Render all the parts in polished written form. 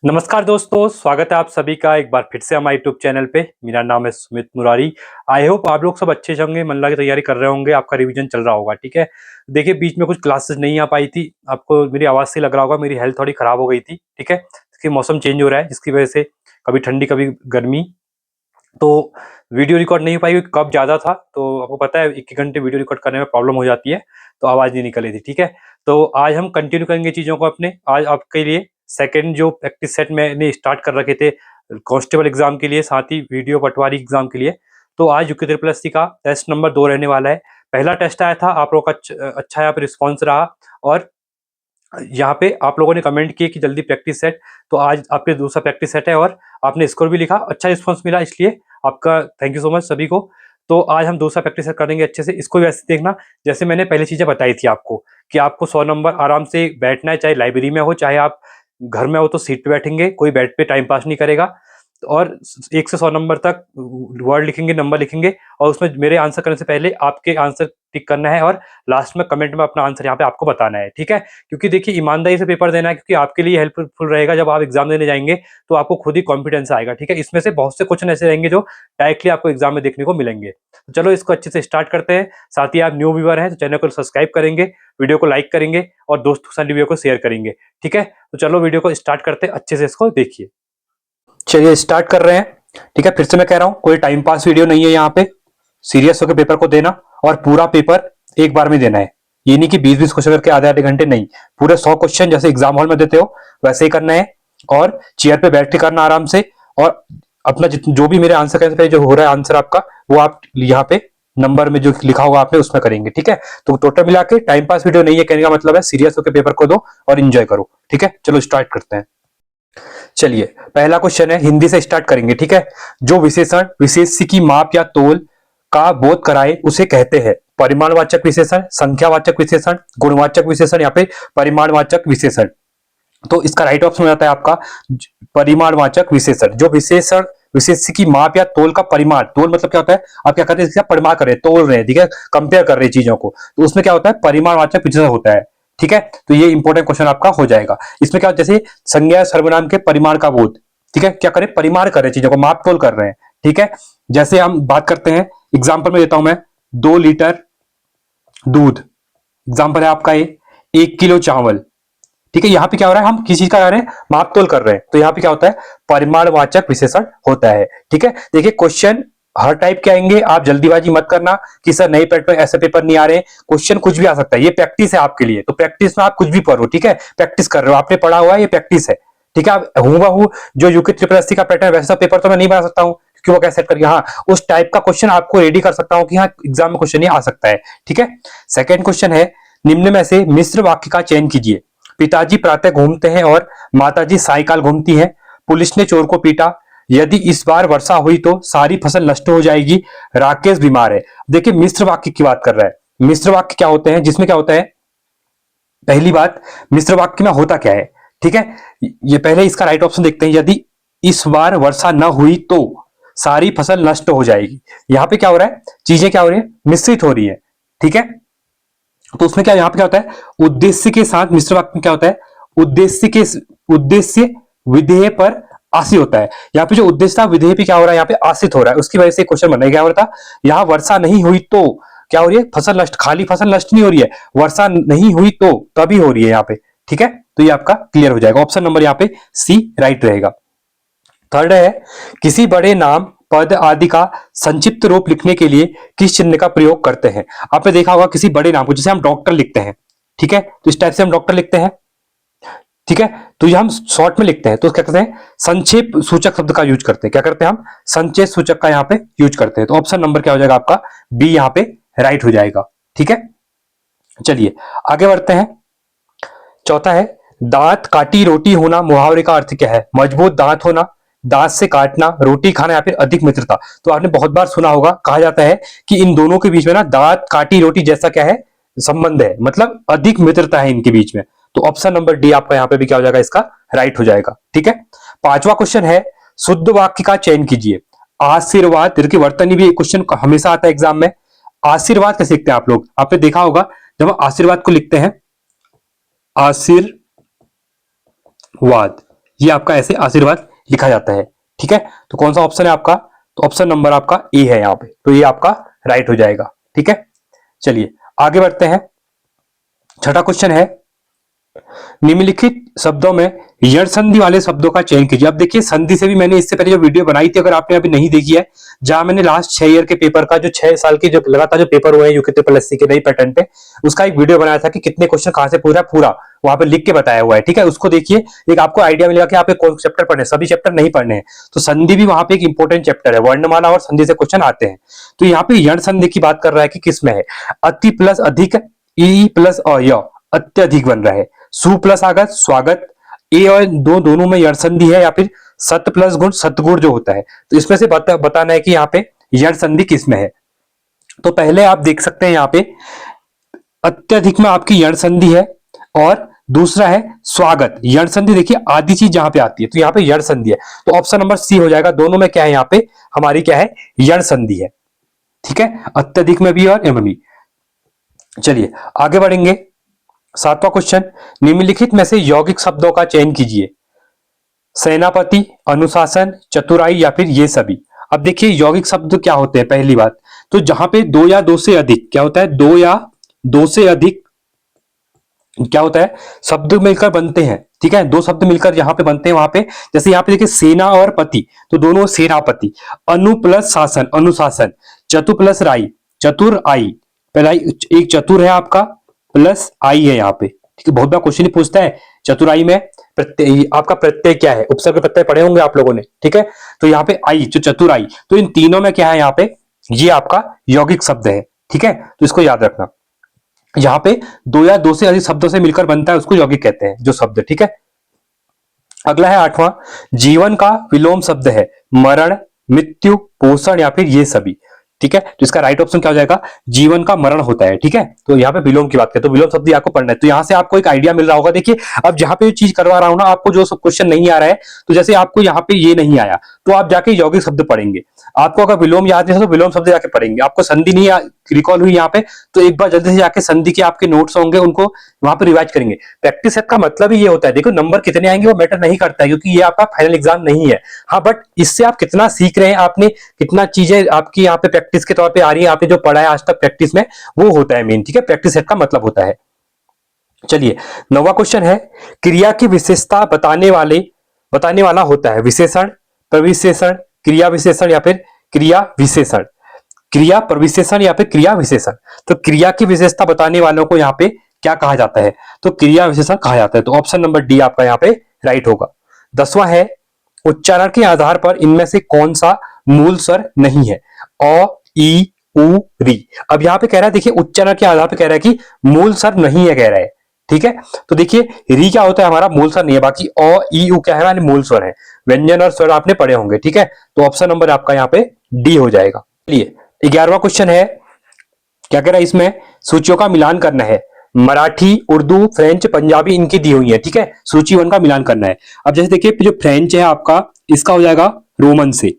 नमस्कार दोस्तों, स्वागत है आप सभी का एक बार फिर से हमारे यूट्यूब चैनल पे। मेरा नाम है सुमित मुरारी। आई होप आप लोग सब अच्छे से होंगे, मन लगा के तैयारी कर रहे होंगे, आपका रिवीजन चल रहा होगा। ठीक है, देखिए बीच में कुछ क्लासेस नहीं आ पाई थी, आपको मेरी आवाज़ से लग रहा होगा, मेरी हेल्थ थोड़ी ख़राब हो गई थी। ठीक है, क्योंकि मौसम चेंज हो रहा है, जिसकी वजह से कभी ठंडी कभी गर्मी, तो वीडियो रिकॉर्ड नहीं हो पाई। कब ज़्यादा था तो आपको पता है, 1-1 घंटे वीडियो रिकॉर्ड करने में प्रॉब्लम हो जाती है, तो आवाज़ नहीं निकल रही थी। ठीक है, तो आज हम कंटिन्यू करेंगे चीज़ों को अपने। आज आपके लिए सेकंड जो प्रैक्टिस सेट मैंने स्टार्ट कर रखे थे कांस्टेबल एग्जाम के लिए, साथ ही वीडियो पटवारी एग्जाम के लिए। तो आज यूके ट्रिपल एससी का टेस्ट नंबर 2 रहने वाला है। पहला टेस्ट आया था, आप लोगों का अच्छा यहाँ पे रिस्पॉन्स रहा, और यहाँ पे आप लोगों ने कमेंट किए कि जल्दी प्रैक्टिस सेट, तो आज आपके दूसरा प्रैक्टिस सेट है और आपने स्कोर भी लिखा, अच्छा रिस्पॉन्स मिला, इसलिए आपका थैंक यू सो मच सभी को। तो आज हम दूसरा प्रैक्टिस सेट करेंगे अच्छे से। इसको भी वैसे देखना जैसे मैंने पहले चीज़ें बताई थी आपको, कि आपको 100 नंबर आराम से बैठना है, चाहे लाइब्रेरी में हो चाहे आप घर में हो तो सीट पे बैठेंगे, कोई बेड पे टाइम पास नहीं करेगा। और 1 से 100 नंबर तक वर्ड लिखेंगे, नंबर लिखेंगे, और उसमें मेरे आंसर करने से पहले आपके आंसर टिक करना है, और लास्ट में कमेंट में अपना आंसर यहाँ पे आपको बताना है। ठीक है, क्योंकि देखिए ईमानदारी से पेपर देना है, क्योंकि आपके लिए हेल्पफुल रहेगा। जब आप एग्जाम देने जाएंगे तो आपको खुद ही कॉन्फिडेंस आएगा। ठीक है, इसमें से बहुत से क्वेश्चन ऐसे रहेंगे जो डायरेक्टली आपको एग्जाम में देखने को मिलेंगे। तो चलो इसको अच्छे से स्टार्ट करते हैं। साथ ही आप न्यू व्यूअर हैं तो चैनल को सब्सक्राइब करेंगे, वीडियो को लाइक करेंगे, और दोस्तों के साथ वीडियो को शेयर करेंगे। ठीक है, तो चलो वीडियो को स्टार्ट करते हैं, अच्छे से इसको देखिए। चलिए स्टार्ट कर रहे हैं। ठीक है, फिर से मैं कह रहा हूं, कोई टाइम पास वीडियो नहीं है यहाँ पे। सीरियस होकर पेपर को देना, और पूरा पेपर एक बार में देना है। ये नहीं कि 20-20 क्वेश्चन करके आधे-आधे घंटे, नहीं, पूरे 100 क्वेश्चन जैसे एग्जाम हॉल में देते हो वैसे ही करना है, और चेयर पे बैठ के करना आराम से। और अपना जो भी मेरे आंसर करने पे जो हो रहा है आंसर आपका, वो आप यहाँ पे नंबर में जो लिखा होगा आपने उसमें करेंगे। ठीक है, तो टोटल मिला के टाइम पास वीडियो नहीं है, कहने का मतलब है सीरियस होकर पेपर को दो और इंजॉय करो। ठीक है, चलो स्टार्ट करते हैं। चलिए पहला क्वेश्चन है, हिंदी से स्टार्ट करेंगे। ठीक है, जो विशेषण विशेष्य की माप या तोल का बोध कराए उसे कहते हैं परिमाणवाचक विशेषण, संख्यावाचक विशेषण, गुणवाचक विशेषण, या फिर परिमाणवाचक विशेषण। तो इसका राइट ऑप्शन हो जाता है आपका परिमाणवाचक विशेषण। जो विशेषण विशेष्य की माप या तोल का परिमाण, तोल मतलब क्या होता है, आप क्या करते हैं, परिमाण कर रहे हैं, तोल रहे हैं, ठीक है, कंपेयर कर रहे हैं चीजों को, तो उसमें क्या होता है, परिमाणवाचक विशेषण होता है। ठीक है, तो ये इंपॉर्टेंट क्वेश्चन आपका हो जाएगा। इसमें क्या, जैसे संज्ञा सर्वनाम के परिमाण का बोध, ठीक है, क्या करें, परिमाण कर रहे हैं, चीजों को माप तोल कर रहे हैं। ठीक है, जैसे हम बात करते हैं, एग्जाम्पल में देता हूं मैं, 2 लीटर दूध, एग्जाम्पल है आपका ये, 1 किलो चावल। ठीक है, यहाँ पे क्या हो रहा है, हम किसी चीज का कर रहे हैं, माप तोल कर रहे हैं, तो यहाँ पे क्या होता है, परिमाणवाचक विशेषण होता है। ठीक है, देखिए क्वेश्चन हर टाइप के आएंगे, आप जल्दीबाजी मत करना कि सर नए पेपर में ऐसे पेपर नहीं आ रहे। क्वेश्चन कुछ भी आ सकता है, ये प्रैक्टिस है आपके लिए, तो प्रैक्टिस में आप कुछ भी पढ़ो। ठीक है, प्रैक्टिस कर रहे हो, आपने पढ़ा हुआ है, ये प्रैक्टिस है। ठीक है, आप हूबहू जो यूके ट्रिपल एससी का पैटर्न वैसा पेपर तो मैं नहीं बना सकता हूँ, क्योंकि वो कैसे सेट करके, हाँ उस टाइप का क्वेश्चन आपको रेडी कर सकता हूँ कि हाँ एग्जाम में क्वेश्चन ये आ सकता है। ठीक है, सेकेंड क्वेश्चन है, निम्न में से मिश्र वाक्य का चयन कीजिए। पिताजी प्रातः घूमते हैं और माताजी सायकाल घूमती हैं। पुलिस ने चोर को पीटा। यदि इस बार वर्षा हुई तो सारी फसल नष्ट हो जाएगी। राकेश बीमार है। देखिए मिश्र वाक्य की बात कर रहा है। मिश्र वाक्य क्या होते हैं, जिसमें क्या होता है, पहली बात, मिश्र वाक्य में होता क्या है। ठीक है, ये पहले इसका राइट ऑप्शन देखते हैं। यदि इस बार वर्षा न हुई तो सारी फसल नष्ट हो जाएगी। यहां पे क्या हो रहा है, चीजें क्या हो रही है, मिश्रित हो रही है। ठीक है, तो उसमें क्या, यहाँ पे क्या होता है, उद्देश्य के साथ मिश्र वाक्य में क्या होता है, उद्देश्य विधेय पर आश्रित होता है। यहाँ पे जो उद्देश्य था, विधेय पे क्या हो रहा है, यहाँ पे आश्रित हो रहा है, उसकी वजह से क्वेश्चन बन रहा है। क्या हो रहा था, यहाँ वर्षा नहीं हुई तो क्या हो रही है, फसल नष्ट, खाली फसल नष्ट नहीं हो रही है, वर्षा नहीं हुई तो तभी हो रही है यहाँ पे। ठीक है, तो ये आपका क्लियर हो जाएगा, ऑप्शन नंबर यहाँ पे सी राइट रहेगा। थर्ड है, किसी बड़े नाम पद आदि का संक्षिप्त रूप लिखने के लिए किस चिन्ह का प्रयोग करते हैं। आपने देखा होगा किसी बड़े नाम को, जैसे हम डॉक्टर लिखते हैं, ठीक है, तो इस टाइप से हम डॉक्टर लिखते हैं। ठीक है, तो ये हम शॉर्ट में लिखते हैं, तो क्या करते हैं, संक्षेप सूचक शब्द का यूज करते हैं। क्या करते हैं, हम संक्षेप सूचक का यहाँ पे यूज करते हैं। तो ऑप्शन नंबर क्या हो जाएगा आपका, बी यहाँ पे राइट हो जाएगा। ठीक है, चलिए आगे बढ़ते हैं। चौथा है, दांत काटी रोटी होना मुहावरे का अर्थ क्या है। मजबूत दांत होना, दांत से काटना, रोटी खाना, या फिर अधिक मित्रता। तो आपने बहुत बार सुना होगा, कहा जाता है कि इन दोनों के बीच में ना दांत काटी रोटी जैसा क्या है, संबंध है, मतलब अधिक मित्रता है इनके बीच में। तो ऑप्शन नंबर डी आपका यहाँ पे भी क्या हो जाएगा, इसका राइट हो जाएगा। ठीक है, पांचवा क्वेश्चन है, शुद्ध वाक्य का चयन कीजिए। आशीर्वाद, देखिए वर्तनी भी क्वेश्चन हमेशा आता है एग्जाम में। आशीर्वाद कैसे लिखते हैं आप लोग, आपने देखा होगा, जब हम आशीर्वाद को लिखते हैं, आशीर्वाद, ये आपका ऐसे आशीर्वाद लिखा जाता है। ठीक है, तो कौन सा ऑप्शन है आपका? तो ऑप्शन नंबर आपका ए है यहाँ पे, तो ये आपका राइट हो जाएगा। ठीक है, चलिए आगे बढ़ते हैं। छठा क्वेश्चन है, निम्नलिखित शब्दों में यण संधि वाले शब्दों का चयन कीजिए। अब देखिए संधि से भी मैंने इससे पहले जो वीडियो बनाई थी, अगर आपने अभी नहीं देखी है, जहां मैंने लास्ट 6 ईयर के पेपर का, जो 6 साल की जो लगातार जो पेपर हुए हैं यूके ट्रिपल एससी के नई पैटर्न पे, उसका एक वीडियो बनाया था कि कितने क्वेश्चन कहां से पूरा पूरा वहां पे लिख के बताया हुआ है। ठीक है, उसको देखिए, एक आपको आइडिया मिलेगा कि आप कौन चैप्टर पढ़ने, सभी चैप्टर नहीं पढ़ने हैं। तो संधि भी वहां पे एक इंपॉर्टेंट चैप्टर है, वर्णमाला और संधि से क्वेश्चन आते हैं। तो यहाँ पे यण संधि की बात कर रहा है कि किसमें है, अति प्लस अधिक, ई प्लस अय अत्यधिक बन रहा है, सु प्लस आगत स्वागत, ए और दोनों में यण संधि है, या फिर सत प्लस गुण सतगुण जो होता है। तो इसमें से बताना है कि यहाँ पे यण संधि किस में है। तो पहले आप देख सकते हैं यहाँ पे अत्यधिक में आपकी यण संधि है, और दूसरा है स्वागत। यण संधि देखिए आधी चीज जहां पे आती है, तो यहाँ पे यण संधि है, तो ऑप्शन नंबर सी हो जाएगा। दोनों में क्या है यहाँ पे हमारी क्या है, यण संधि है। ठीक है, अत्यधिक में भी और एम भी। चलिए आगे बढ़ेंगे। 7वां क्वेश्चन, निम्नलिखित में से यौगिक शब्दों का चयन कीजिए। सेनापति, अनुशासन, चतुराई या फिर ये सभी। अब देखिए यौगिक शब्द क्या होते हैं, पहली बात तो जहां पे दो या दो से अधिक क्या होता है, दो या दो से अधिक क्या होता है, शब्द मिलकर बनते हैं। ठीक है, दो शब्द मिलकर जहां पे बनते हैं वहां पे, जैसे यहाँ पे देखिए सेना और पति, तो दोनों सेनापति। अनु प्लस शासन अनुशासन, चतु प्लस राई चतुर आई। पहला एक चतुर है आपका, प्लस आई है यहाँ पे। ठीक है, बहुत बार क्वेश्चन पूछता है चतुराई में प्रत्यय, आपका प्रत्यय क्या है, उपसर्ग प्रत्यय पढ़े होंगे आप लोगों ने। ठीक है, तो यहाँ पे आई जो चतुराई, तो इन तीनों में क्या है यहाँ पे, ये आपका यौगिक शब्द है। ठीक है, तो इसको याद रखना, यहाँ पे दो या दो से अधिक शब्दों से मिलकर बनता है उसको यौगिक कहते हैं जो शब्द। ठीक है, अगला है 8वां, जीवन का विलोम शब्द है मरण, मृत्यु, पोषण या फिर ये सभी। ठीक है, तो इसका राइट ऑप्शन क्या हो जाएगा, जीवन का मरण होता है। ठीक है, तो यहाँ पे विलोम की बात करें तो विलोम शब्द आपको पढ़ना है। तो यहाँ से आपको एक आइडिया मिल रहा होगा। देखिए अब जहां पे चीज करवा रहा हूं ना, आपको जो क्वेश्चन नहीं आ रहा है, तो जैसे आपको यहाँ पे ये नहीं आया, तो आप जाके यौगिक शब्द पढ़ेंगे। आपको अगर विलोम याद नहीं है तो विलोम शब्द जाके पढ़ेंगे। आपको संधि नहीं रिकॉल हुई यहाँ पे, तो एक बार जल्दी से जाके संधि के आपके नोट्स होंगे उनको वहां पे रिवाइज करेंगे। प्रैक्टिस सेट का मतलब ही ये होता है, देखो नंबर कितने आएंगे वो मैटर नहीं करता है, क्योंकि ये आपका फाइनल एग्जाम नहीं है। हाँ, बट इससे आप कितना सीख रहे हैं, आपने कितना चीजें आपकी यहाँ पे प्रैक्टिस के तौर पे आ रही है, आपने जो पढ़ा है आज तक प्रैक्टिस में, वो होता है मेन। ठीक है, प्रैक्टिस सेट का मतलब होता है। चलिए 9वां क्वेश्चन है, क्रिया की विशेषता बताने वाला होता है विशेषण, प्रविशेषण, क्रिया विशेषण या फिर क्रिया विशेषण। क्रिया प्रविशेषण या फिर क्रिया विशेषण। तो क्रिया की विशेषता बताने वालों को यहाँ पे क्या कहा जाता है, तो क्रिया विशेषण कहा जाता है। तो ऑप्शन नंबर डी आपका यहाँ पे राइट होगा। 10वां है, उच्चारण के आधार पर इनमें से कौन सा मूल स्वर नहीं है, अ, ई, उ, री। अब यहाँ पे कह रहा है, देखिए उच्चारण के आधार पर कह रहा है कि मूल स्वर नहीं है कह रहा है। ठीक है, तो देखिए री क्या होता है, हमारा मूल स्वर नहीं है, बाकी अ, ई, उ क्या है, हमारे मूल स्वर है। व्यंजन और स्वर आपने पढ़े होंगे। ठीक है, तो ऑप्शन नंबर आपका यहाँ पे डी हो जाएगा। चलिए 11वां क्वेश्चन है, क्या कह रहा है इसमें, सूचियों का मिलान करना है। मराठी, उर्दू, फ्रेंच, पंजाबी इनकी दी हुई है। ठीक है, सूची 1 का मिलान करना है। अब जैसे देखिए जो फ्रेंच है आपका, इसका हो जाएगा रोमन से,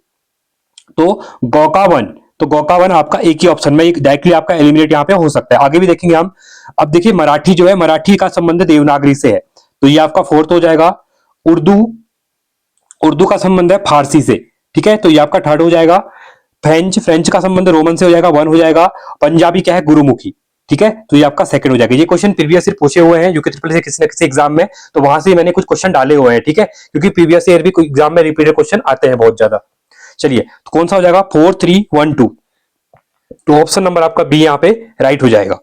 तो गौकावन, तो गौकावन आपका एक ही ऑप्शन में डायरेक्टली आपका एलिमिनेट यहाँ पे हो सकता है। आगे भी देखेंगे हम। अब देखिए मराठी जो है, मराठी का संबंध देवनागरी से है, तो ये आपका 4th हो जाएगा। उर्दू का संबंध है फारसी से। ठीक है, तो ये आपका 3rd हो जाएगा। फ्रेंच का संबंध रोमन से हो जाएगा, 1 हो जाएगा। पंजाबी क्या है, गुरुमुखी। ठीक है, तो ये आपका 2nd हो जाएगा। ये क्वेश्चन प्रीवियस ईयर पूछे हुए हैं यूके ट्रिपल से किसी न किसी एग्जाम में, तो वहां से मैंने कुछ क्वेश्चन डाले हुए हैं। ठीक है, क्योंकि प्रीवियस ईयर भी एग्जाम में रिपीटेड क्वेश्चन आते हैं बहुत ज्यादा। चलिए तो कौन सा हो जाएगा, 4, 3, 1, 2। तो ऑप्शन नंबर आपका बी यहाँ पे राइट हो जाएगा।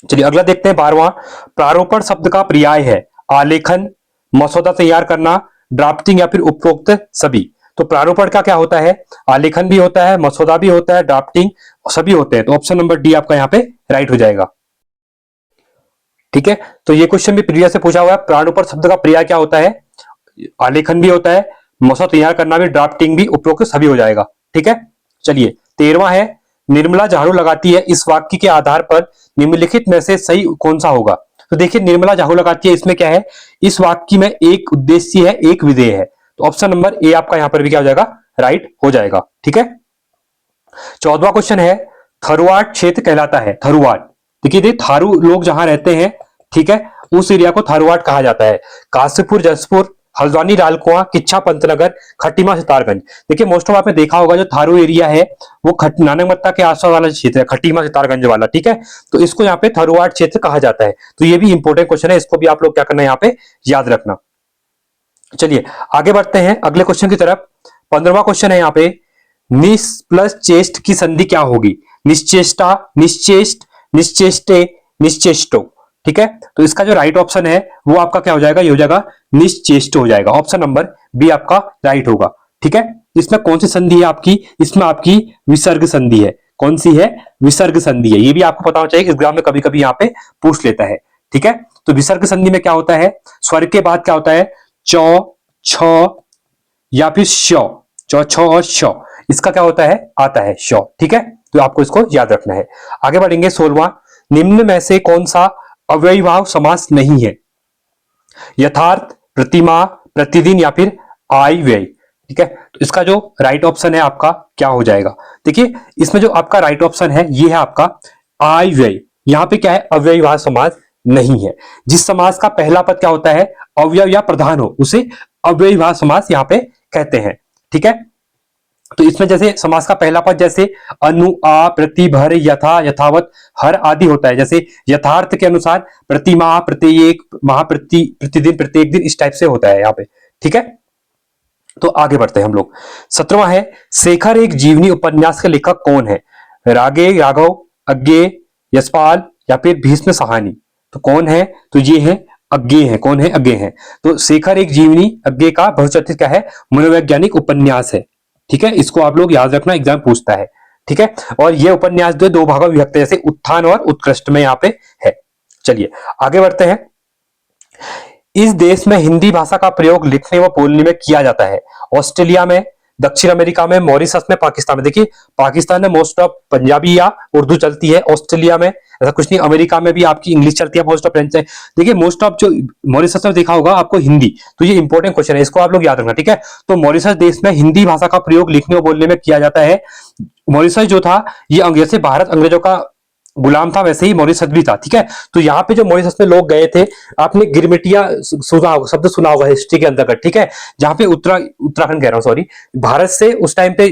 चलिए अगला देखते हैं 12वां, प्रारूपण शब्द का पर्याय है आलेखन, मसौदा तैयार करना, ड्राफ्टिंग या फिर उपरोक्त सभी। तो प्रारूपण का क्या होता है, आलेखन भी होता है, मसौदा भी होता है, ड्राफ्टिंग सभी होते हैं। तो ऑप्शन नंबर डी आपका यहाँ पे राइट हो जाएगा। ठीक है, तो ये क्वेश्चन भी प्रीवियस से पूछा हुआ है, प्रारूपण शब्द का पर्याय क्या होता है, आलेखन भी होता है, मसौदा तैयार करना भी, ड्राफ्टिंग भी, उपरोक्त सभी हो जाएगा। ठीक है, चलिए 13वां है, निर्मला झाड़ू लगाती है, इस वाक्य के आधार पर निम्नलिखित में से सही कौन सा होगा। तो देखिए निर्मला झाड़ू लगाती है, इसमें क्या है, इस वाक्य में एक उद्देश्य है, एक विधेय है। तो ऑप्शन नंबर ए आपका यहां पर भी क्या हो जाएगा, राइट हो जाएगा। ठीक है, 14वां क्वेश्चन है, थारूवाड क्षेत्र कहलाता है, थारूवाड। देखिए थारू लोग जहां रहते हैं, ठीक है, उस एरिया को थारूवाड कहा जाता है। काशीपुर, जसपुर, हल्द्वानी लाल कुआं, किच्छा पंतनगर, खटीमा सितारगंज। देखिए मोस्ट ऑफ आपने देखा होगा जो थारू एरिया है वो नानक मत्ता के आसपास वाला क्षेत्र है, खटीमा सितारगंज वाला, ठीक है। तो इसको यहाँ पे थारूवाड़ क्षेत्र कहा जाता है। तो ये भी इंपॉर्टेंट क्वेश्चन है, इसको भी आप लोग क्या करना है यहाँ पे याद रखना। चलिए आगे बढ़ते हैं अगले क्वेश्चन की तरफ। 15वां क्वेश्चन है यहाँ पे, निस प्लस चेस्ट की संधि क्या होगी? निश्चेष्टा, निश्चेष्ट, निश्चेष्टे, निश्चेष्टो, ठीक है। तो इसका जो राइट ऑप्शन है वो आपका क्या हो जाएगा? ये हो जाएगा निश्चेष्ट हो जाएगा। ऑप्शन नंबर बी आपका राइट होगा, ठीक है। इसमें कौन सी संधि है आपकी? इसमें आपकी विसर्ग संधि है। कौन सी है? विसर्ग संधि है। ये भी आपको पता होना चाहिए, एग्जाम में कभी कभी यहाँ पे पूछ लेता है, ठीक है। तो विसर्ग संधि में क्या होता है? स्वर के बाद क्या होता है? चौ, छ या फिर श। चौ, छ और श, इसका क्या होता है? आता है श, ठीक है। तो आपको इसको याद रखना है। आगे बढ़ेंगे 16वां, निम्न में से कौन सा अव्ययीभाव समास नहीं है? यथार्थ, प्रतिमा, प्रतिदिन या फिर आय व्यय, ठीक है। तो इसका जो राइट ऑप्शन है आपका क्या हो जाएगा? देखिए इसमें जो आपका राइट ऑप्शन है ये है आपका आय व्यय। यहां पे क्या है? अव्ययीभाव समास नहीं है। जिस समास का पहला पद क्या होता है? अवयव या प्रधान हो उसे अव्ययीभाव समास यहाँ पे कहते हैं, ठीक है। तो इसमें जैसे समास का पहला पद जैसे अनु, आ, प्रति, भर, यथा, यथावत, हर आदि होता है। जैसे यथार्थ के अनुसार प्रतिमाह, प्रत्येक, माह, प्रतिदिन, प्रत्येक दिन, इस टाइप से होता है यहाँ पे, ठीक है। तो आगे बढ़ते हैं हम लोग। 17वां है, शेखर एक जीवनी उपन्यास के लेखक कौन है? रागे, राघव, अज्ञे, यशपाल या फिर भीष्म साहनी। तो कौन है? तो ये है अज्ञे है। कौन है? अज्ञे है। तो शेखर एक जीवनी अज्ञे का बहुचर्चित क्या है? मनोवैज्ञानिक उपन्यास है, ठीक है। इसको आप लोग याद रखना, एग्जाम पूछता है, ठीक है। और ये उपन्यास जो दो भागों में विभक्त है, जैसे उत्थान और उत्कृष्ट में यहाँ पे है। चलिए आगे बढ़ते हैं। इस देश में हिंदी भाषा का प्रयोग लिखने व बोलने में किया जाता है। ऑस्ट्रेलिया में, दक्षिण अमेरिका में, मॉरिशस में, पाकिस्तान में। देखिए पाकिस्तान में मोस्ट ऑफ पंजाबी या उर्दू चलती है, ऑस्ट्रेलिया में ऐसा कुछ नहीं, अमेरिका में भी आपकी इंग्लिश चलती है, मोस्ट ऑफ फ्रेंच है। देखिए मोस्ट ऑफ जो मॉरिशस में देखा होगा आपको हिंदी। तो ये इंपॉर्टेंट क्वेश्चन है, इसको आप लोग याद रखना, ठीक है। तो मॉरिशस देश में हिंदी भाषा का प्रयोग लिखने और बोलने में किया जाता है। मॉरिशस जो था ये जैसे भारत अंग्रेजों का गुलाम था वैसे ही मॉरिशस भी था, ठीक है। तो यहाँ पे जो मॉरिशस में लोग गए थे, आपने गिरमिटिया शब्द सुना होगा हिस्ट्री के अंतर्गत, ठीक है। जहां पे उत्तराखंड कह रहा हूँ, सॉरी, भारत से उस टाइम पे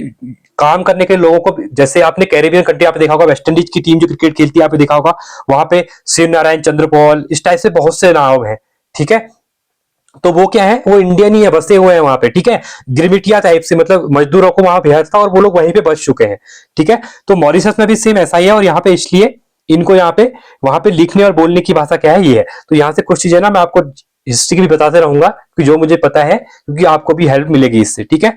काम करने के लोगों को, जैसे आपने कैरेबियन कंट्री आप देखा होगा, वेस्ट इंडीज की टीम जो क्रिकेट खेलती है आप देखा होगा, वहां पे शिव नारायण, चंद्रपॉल, इस टाइप से बहुत से नाम है, ठीक है। तो वो क्या है? वो इंडियन ही है, बसे हुए हैं वहां पे, ठीक है। गिरमिटिया टाइप से, मतलब मजदूरों को वहां भेजा था और वो लोग वहीं पे बस चुके हैं, ठीक है। तो मॉरिशस में भी सेम ऐसा ही है, और यहाँ पे इसलिए इनको यहाँ पे वहां पे लिखने और बोलने की भाषा क्या है? ये है। तो यहाँ से कुछ चीजें ना मैं आपको हिस्ट्री की भी बताते रहूंगा, कि जो मुझे पता है, क्योंकि आपको भी हेल्प मिलेगी इससे, ठीक है।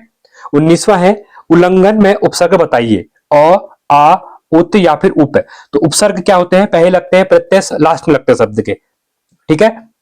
19वां है, उल्लंघन में उपसर्ग बताइए। अ, आ, उत या फिर उप। तो उपसर्ग क्या होते हैं? पहले लगते हैं, प्रत्यय लास्ट में लगते हैं शब्द के, ठीक है।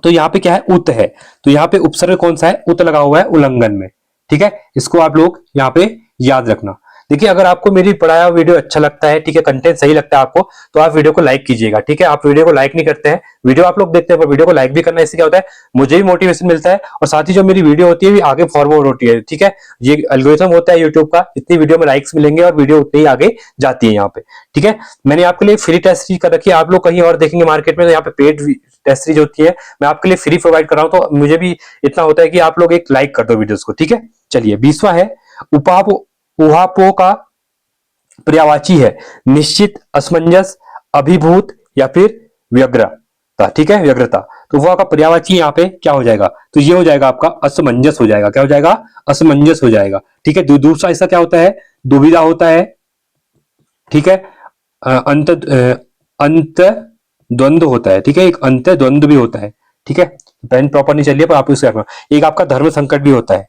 तो यहाँ पे क्या है? उत है। तो यहाँ पे उपसर्ग कौन सा है? उत लगा हुआ है उल्लंघन में, ठीक है। इसको आप लोग यहाँ पे याद रखना। देखिए अगर आपको मेरी पढ़ाया वीडियो अच्छा लगता है, ठीक है, कंटेंट सही लगता है आपको, तो आप वीडियो को लाइक कीजिएगा, ठीक है। आप वीडियो को लाइक नहीं करते हैं, वीडियो आप लोग देखते हैं पर वीडियो को लाइक भी करना, इससे क्या होता है? मुझे भी मोटिवेशन मिलता है, और साथ ही जो मेरी वीडियो होती है भी आगे फॉरवर्ड होती है, ठीक है। ये एल्गोरिथम होता है यूट्यूब का, जितनी वीडियो में लाइक्स मिलेंगे और वीडियो उतनी ही आगे जाती है यहाँ पे, ठीक है। मैंने आपके लिए फ्री टेस्ट सीरीज कर रखी है, आप लोग कहीं और देखेंगे मार्केट में तो यहाँ पे पेड टेस्ट सीरीज होती है, मैं आपके लिए फ्री प्रोवाइड कर रहा हूँ। तो मुझे भी इतना होता है कि आप लोग एक लाइक कर दो वीडियोस को, ठीक है। चलिए 20वां है, उपापो, उहापो का पर्यायवाची है निश्चित, असमंजस, अभिभूत या फिर व्यग्रता, ठीक है, व्यग्रता। तो वह का पर्यायवाची यहाँ पे क्या हो जाएगा? तो ये हो जाएगा आपका असमंजस हो जाएगा। क्या हो जाएगा? असमंजस हो जाएगा, ठीक है। दूसरा ऐसा क्या होता है? दुविधा होता है, ठीक है। अंत द्वंद्व होता है, ठीक है। एक अंत द्वंद्व भी होता है, ठीक है। पेन प्रॉपर नहीं चलिए पर आप इसको रखना। एक आपका धर्म संकट भी होता है,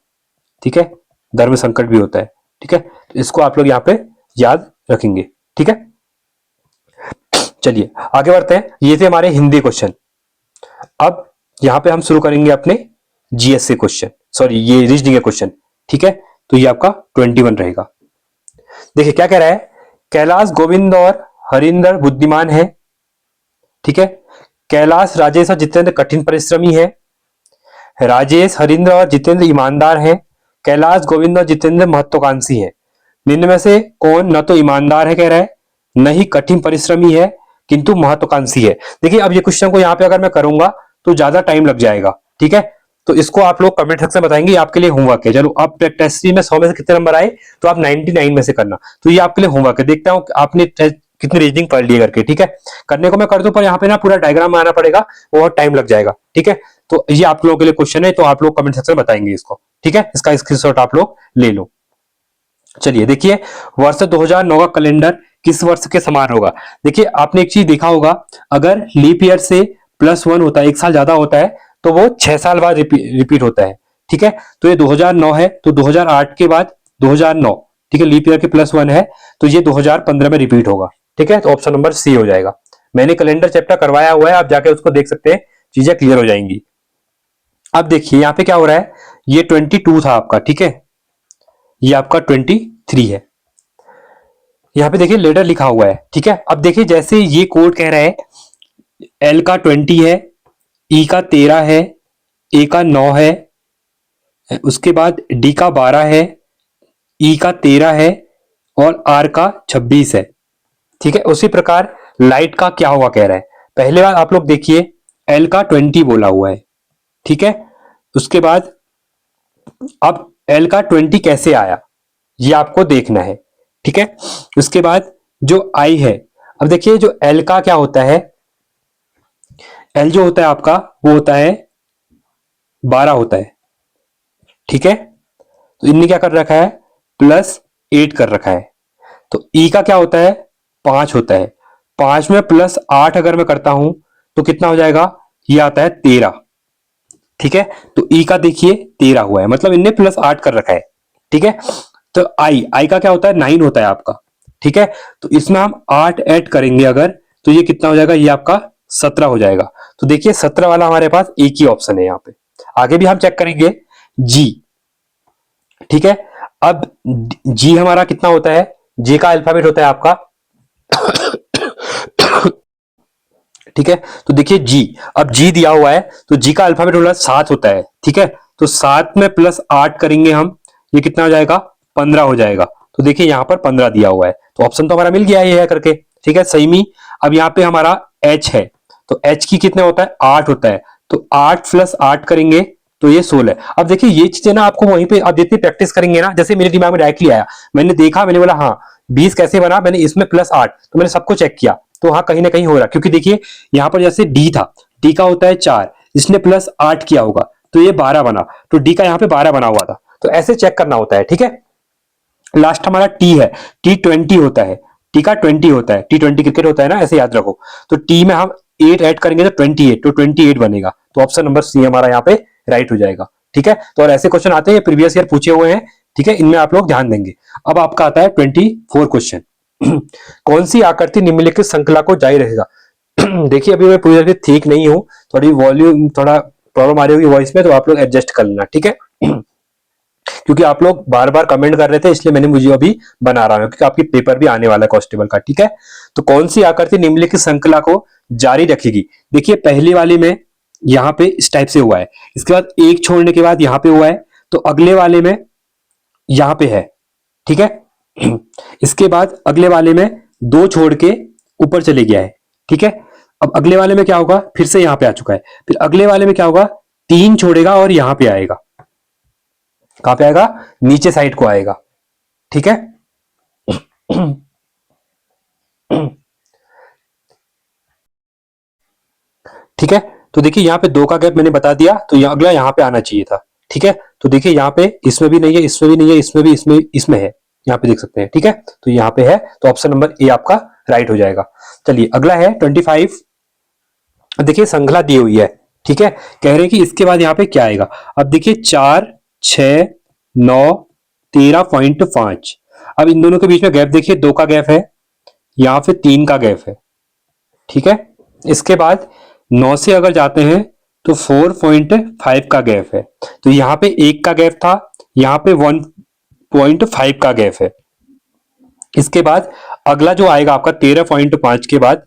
ठीक है, धर्म संकट भी होता है, ठीक है। तो इसको आप लोग यहाँ पे याद रखेंगे, ठीक है। चलिए आगे बढ़ते हैं। ये थे हमारे हिंदी क्वेश्चन। अब यहाँ पे हम शुरू करेंगे अपने जीएस से क्वेश्चन, सॉरी ये रीजनिंग के क्वेश्चन, ठीक है। तो ये आपका 21 रहेगा। देखिए क्या कह रहा है? कैलाश, गोविंद और हरिंदर बुद्धिमान है, ठीक है। कैलाश, राजेश और जितेंद्र कठिन परिश्रमी है। राजेश, हरिंद्र और जितेंद्र ईमानदार हैं। कैलाश, गोविंद और जितेंद्र महत्वाकांक्षी हैं। निम्न में से कौन न तो ईमानदार है कह रहा है, न ही कठिन परिश्रमी है, किंतु महत्वाकांक्षी है। देखिए अब ये क्वेश्चन को यहाँ पे अगर मैं करूंगा तो ज्यादा टाइम लग जाएगा, ठीक है। तो इसको आप लोग कमेंट सेक्शन में बताएंगे, आपके लिए होमवर्क है। चलो अब टेस्ट सीरीज में 100 में से कितने नंबर आए, तो आप 99 में से करना। तो ये आपके लिए होमवर्क है, देखता हूँ आपने कितनी रीजनिंग पढ़ ली करके। ठीक है, करने को मैं कर दूं, पर यहाँ पे ना पूरा डायग्राम आना पड़ेगा, बहुत टाइम लग जाएगा। ठीक है, तो ये आप लोगों के लिए क्वेश्चन है, तो आप लोग कमेंट सेक्शन में बताएंगे इसको। ठीक है, इसका स्क्रीनशॉट आप लोग ले लो। चलिए देखिए, वर्ष 2009 का कैलेंडर किस वर्ष के समान होगा। देखिए आपने एक चीज देखा होगा, अगर लीप ईयर से +1 होता है, एक साल ज्यादा होता है, तो वो 6 साल बाद रिपीट होता है। ठीक है, तो ये 2009 है, तो 2008 के बाद 2009, ठीक है, लीप ईयर के +1 है, तो ये 2015 में रिपीट होगा। ठीक है, तो ऑप्शन नंबर सी हो जाएगा। मैंने कैलेंडर चैप्टर करवाया हुआ है, आप जाके उसको देख सकते हैं, चीजें क्लियर हो जाएंगी। अब देखिए यहाँ पे क्या हो रहा है, ये 22 था आपका। ठीक है, ये आपका 23 है। यहाँ पे देखिए लेटर लिखा हुआ है। ठीक है, अब देखिए जैसे ये कोड कह रहा है एल का 20 है, ई का 13 है, ए का 9 है, उसके बाद डी का 12 है, ई का 13 है और आर का 26 है। ठीक है, उसी प्रकार लाइट का क्या होगा कह रहा है। पहले बार आप लोग देखिए एल का 20 बोला हुआ है। ठीक है, उसके बाद अब एल का 20 कैसे आया ये आपको देखना है। ठीक है, उसके बाद जो आई है, अब देखिए जो एल का क्या होता है, एल जो होता है आपका वो होता है 12 होता है। ठीक है, तो इनने क्या कर रखा है, +8 कर रखा है। तो ई का क्या होता है, 5 होता है। 5 में +8 अगर मैं करता हूं तो कितना हो जाएगा, ये आता है 13। ठीक है, तो ई का देखिए 13 हुआ है, मतलब इनने +8 कर रखा है। ठीक है, तो आई का क्या होता है, 9 होता है आपका। ठीक है, तो इसमें हम 8 ऐड करेंगे अगर, तो ये कितना हो जाएगा, ये आपका 17 हो जाएगा। तो देखिए 17 वाला हमारे पास एक ही ऑप्शन है यहाँ पे। आगे भी हम चेक करेंगे जी। ठीक है, अब जी हमारा कितना होता है, जी का अल्फाबेट होता है आपका ठीक है, तो देखिए जी, अब जी दिया हुआ है, तो जी का अल्फाबेट होता है 7 होता है। ठीक है, तो 7 में +8 करेंगे हम, ये कितना हो जाएगा, 15 हो जाएगा। तो देखिए यहाँ पर 15 दिया हुआ है, तो ऑप्शन तो हमारा मिल गया ये है करके। ठीक है, सही में। अब यहाँ पे हमारा एच है, तो एच की कितना होता है, 8 होता है, तो 8 + 8 करेंगे तो ये 16। अब देखिए ये चीजें ना आपको वहीं पे आप जितनी प्रैक्टिस करेंगे ना, जैसे मेरे दिमाग में डायरेक्टली आया, मैंने देखा, मैंने बोला हाँ 20 कैसे बना, मैंने इसमें +8, तो मैंने सबको चेक किया, तो हाँ कहीं ना कहीं हो रहा, क्योंकि देखिए यहाँ पर जैसे डी था, डी का होता है 4, इसने +8 किया होगा तो ये 12 बना, तो डी का यहाँ पे 12 बना हुआ था। तो ऐसे चेक करना होता है। ठीक है, लास्ट हमारा टी है, T20 होता है, टी का 20 होता है, T20 क्रिकेट होता है ना, ऐसे याद रखो। तो टी में हम 8 ऐड करेंगे तो 28, तो 28 बनेगा, तो ऑप्शन नंबर सी हमारा यहाँ पे राइट हो जाएगा। ठीक है, तो और ऐसे क्वेश्चन आते हैं, प्रीवियस ईयर पूछे हुए हैं। ठीक है, इनमें आप लोग ध्यान देंगे। अब आपका आता है 24 क्वेश्चन कौन सी आकृति निम्नलिखित श्रृंखला को जारी रहेगा। देखिए अभी मैं पूरी तरह से ठीक नहीं हूं, थोड़ी वॉल्यूम थोड़ा प्रॉब्लम आ रही होगी वॉइस में, तो आप लोग एडजस्ट कर लेना। ठीक है क्योंकि आप लोग बार बार कमेंट कर रहे थे, इसलिए मैंने मुझे अभी बना रहा हूं, क्योंकि आपकी पेपर भी आने वाला है कांस्टेबल का। ठीक है, तो कौन सी आकृति निम्नलिखित श्रृंखला को जारी रखेगी। देखिए पहली वाली में यहाँ पे इस टाइप से हुआ है, इसके बाद एक छोड़ने के बाद यहाँ पे हुआ है, तो अगले वाले में यहाँ पे है। ठीक है इसके बाद अगले वाले में 2 छोड़ के ऊपर चले गया है। ठीक है, अब अगले वाले में क्या होगा, फिर से यहाँ पे आ चुका है, फिर अगले वाले में क्या होगा, 3 छोड़ेगा और यहाँ पे आएगा, कहां पे आएगा, नीचे साइड को आएगा। ठीक है ठीक है, तो देखिए यहाँ पे 2 का गैप मैंने बता दिया, तो अगला यहाँ पे आना चाहिए था। ठीक है, तो देखिए यहाँ पे इसमें भी नहीं है, इसमें भी नहीं है, इसमें भी, इसमें है, यहाँ पे देख सकते हैं। ठीक है, तो यहाँ पे है, तो ऑप्शन नंबर ए आपका राइट हो जाएगा। चलिए अगला है 25। देखिए श्रृंखला दी हुई है। ठीक है, कह रहे हैं कि इसके बाद यहाँ पे क्या आएगा। अब देखिए 4, 6, 9, 13.5। अब इन दोनों के बीच में गैप देखिए, 2 का गैप है, यहाँ पे 3 का गैप है। ठीक है, इसके बाद 9 से अगर जाते हैं तो 4.5 का गैप है, तो यहाँ पे 1 का गैप था, यहाँ पे 1.5 का गैप है। इसके बाद अगला जो आएगा आपका 13.5 के बाद,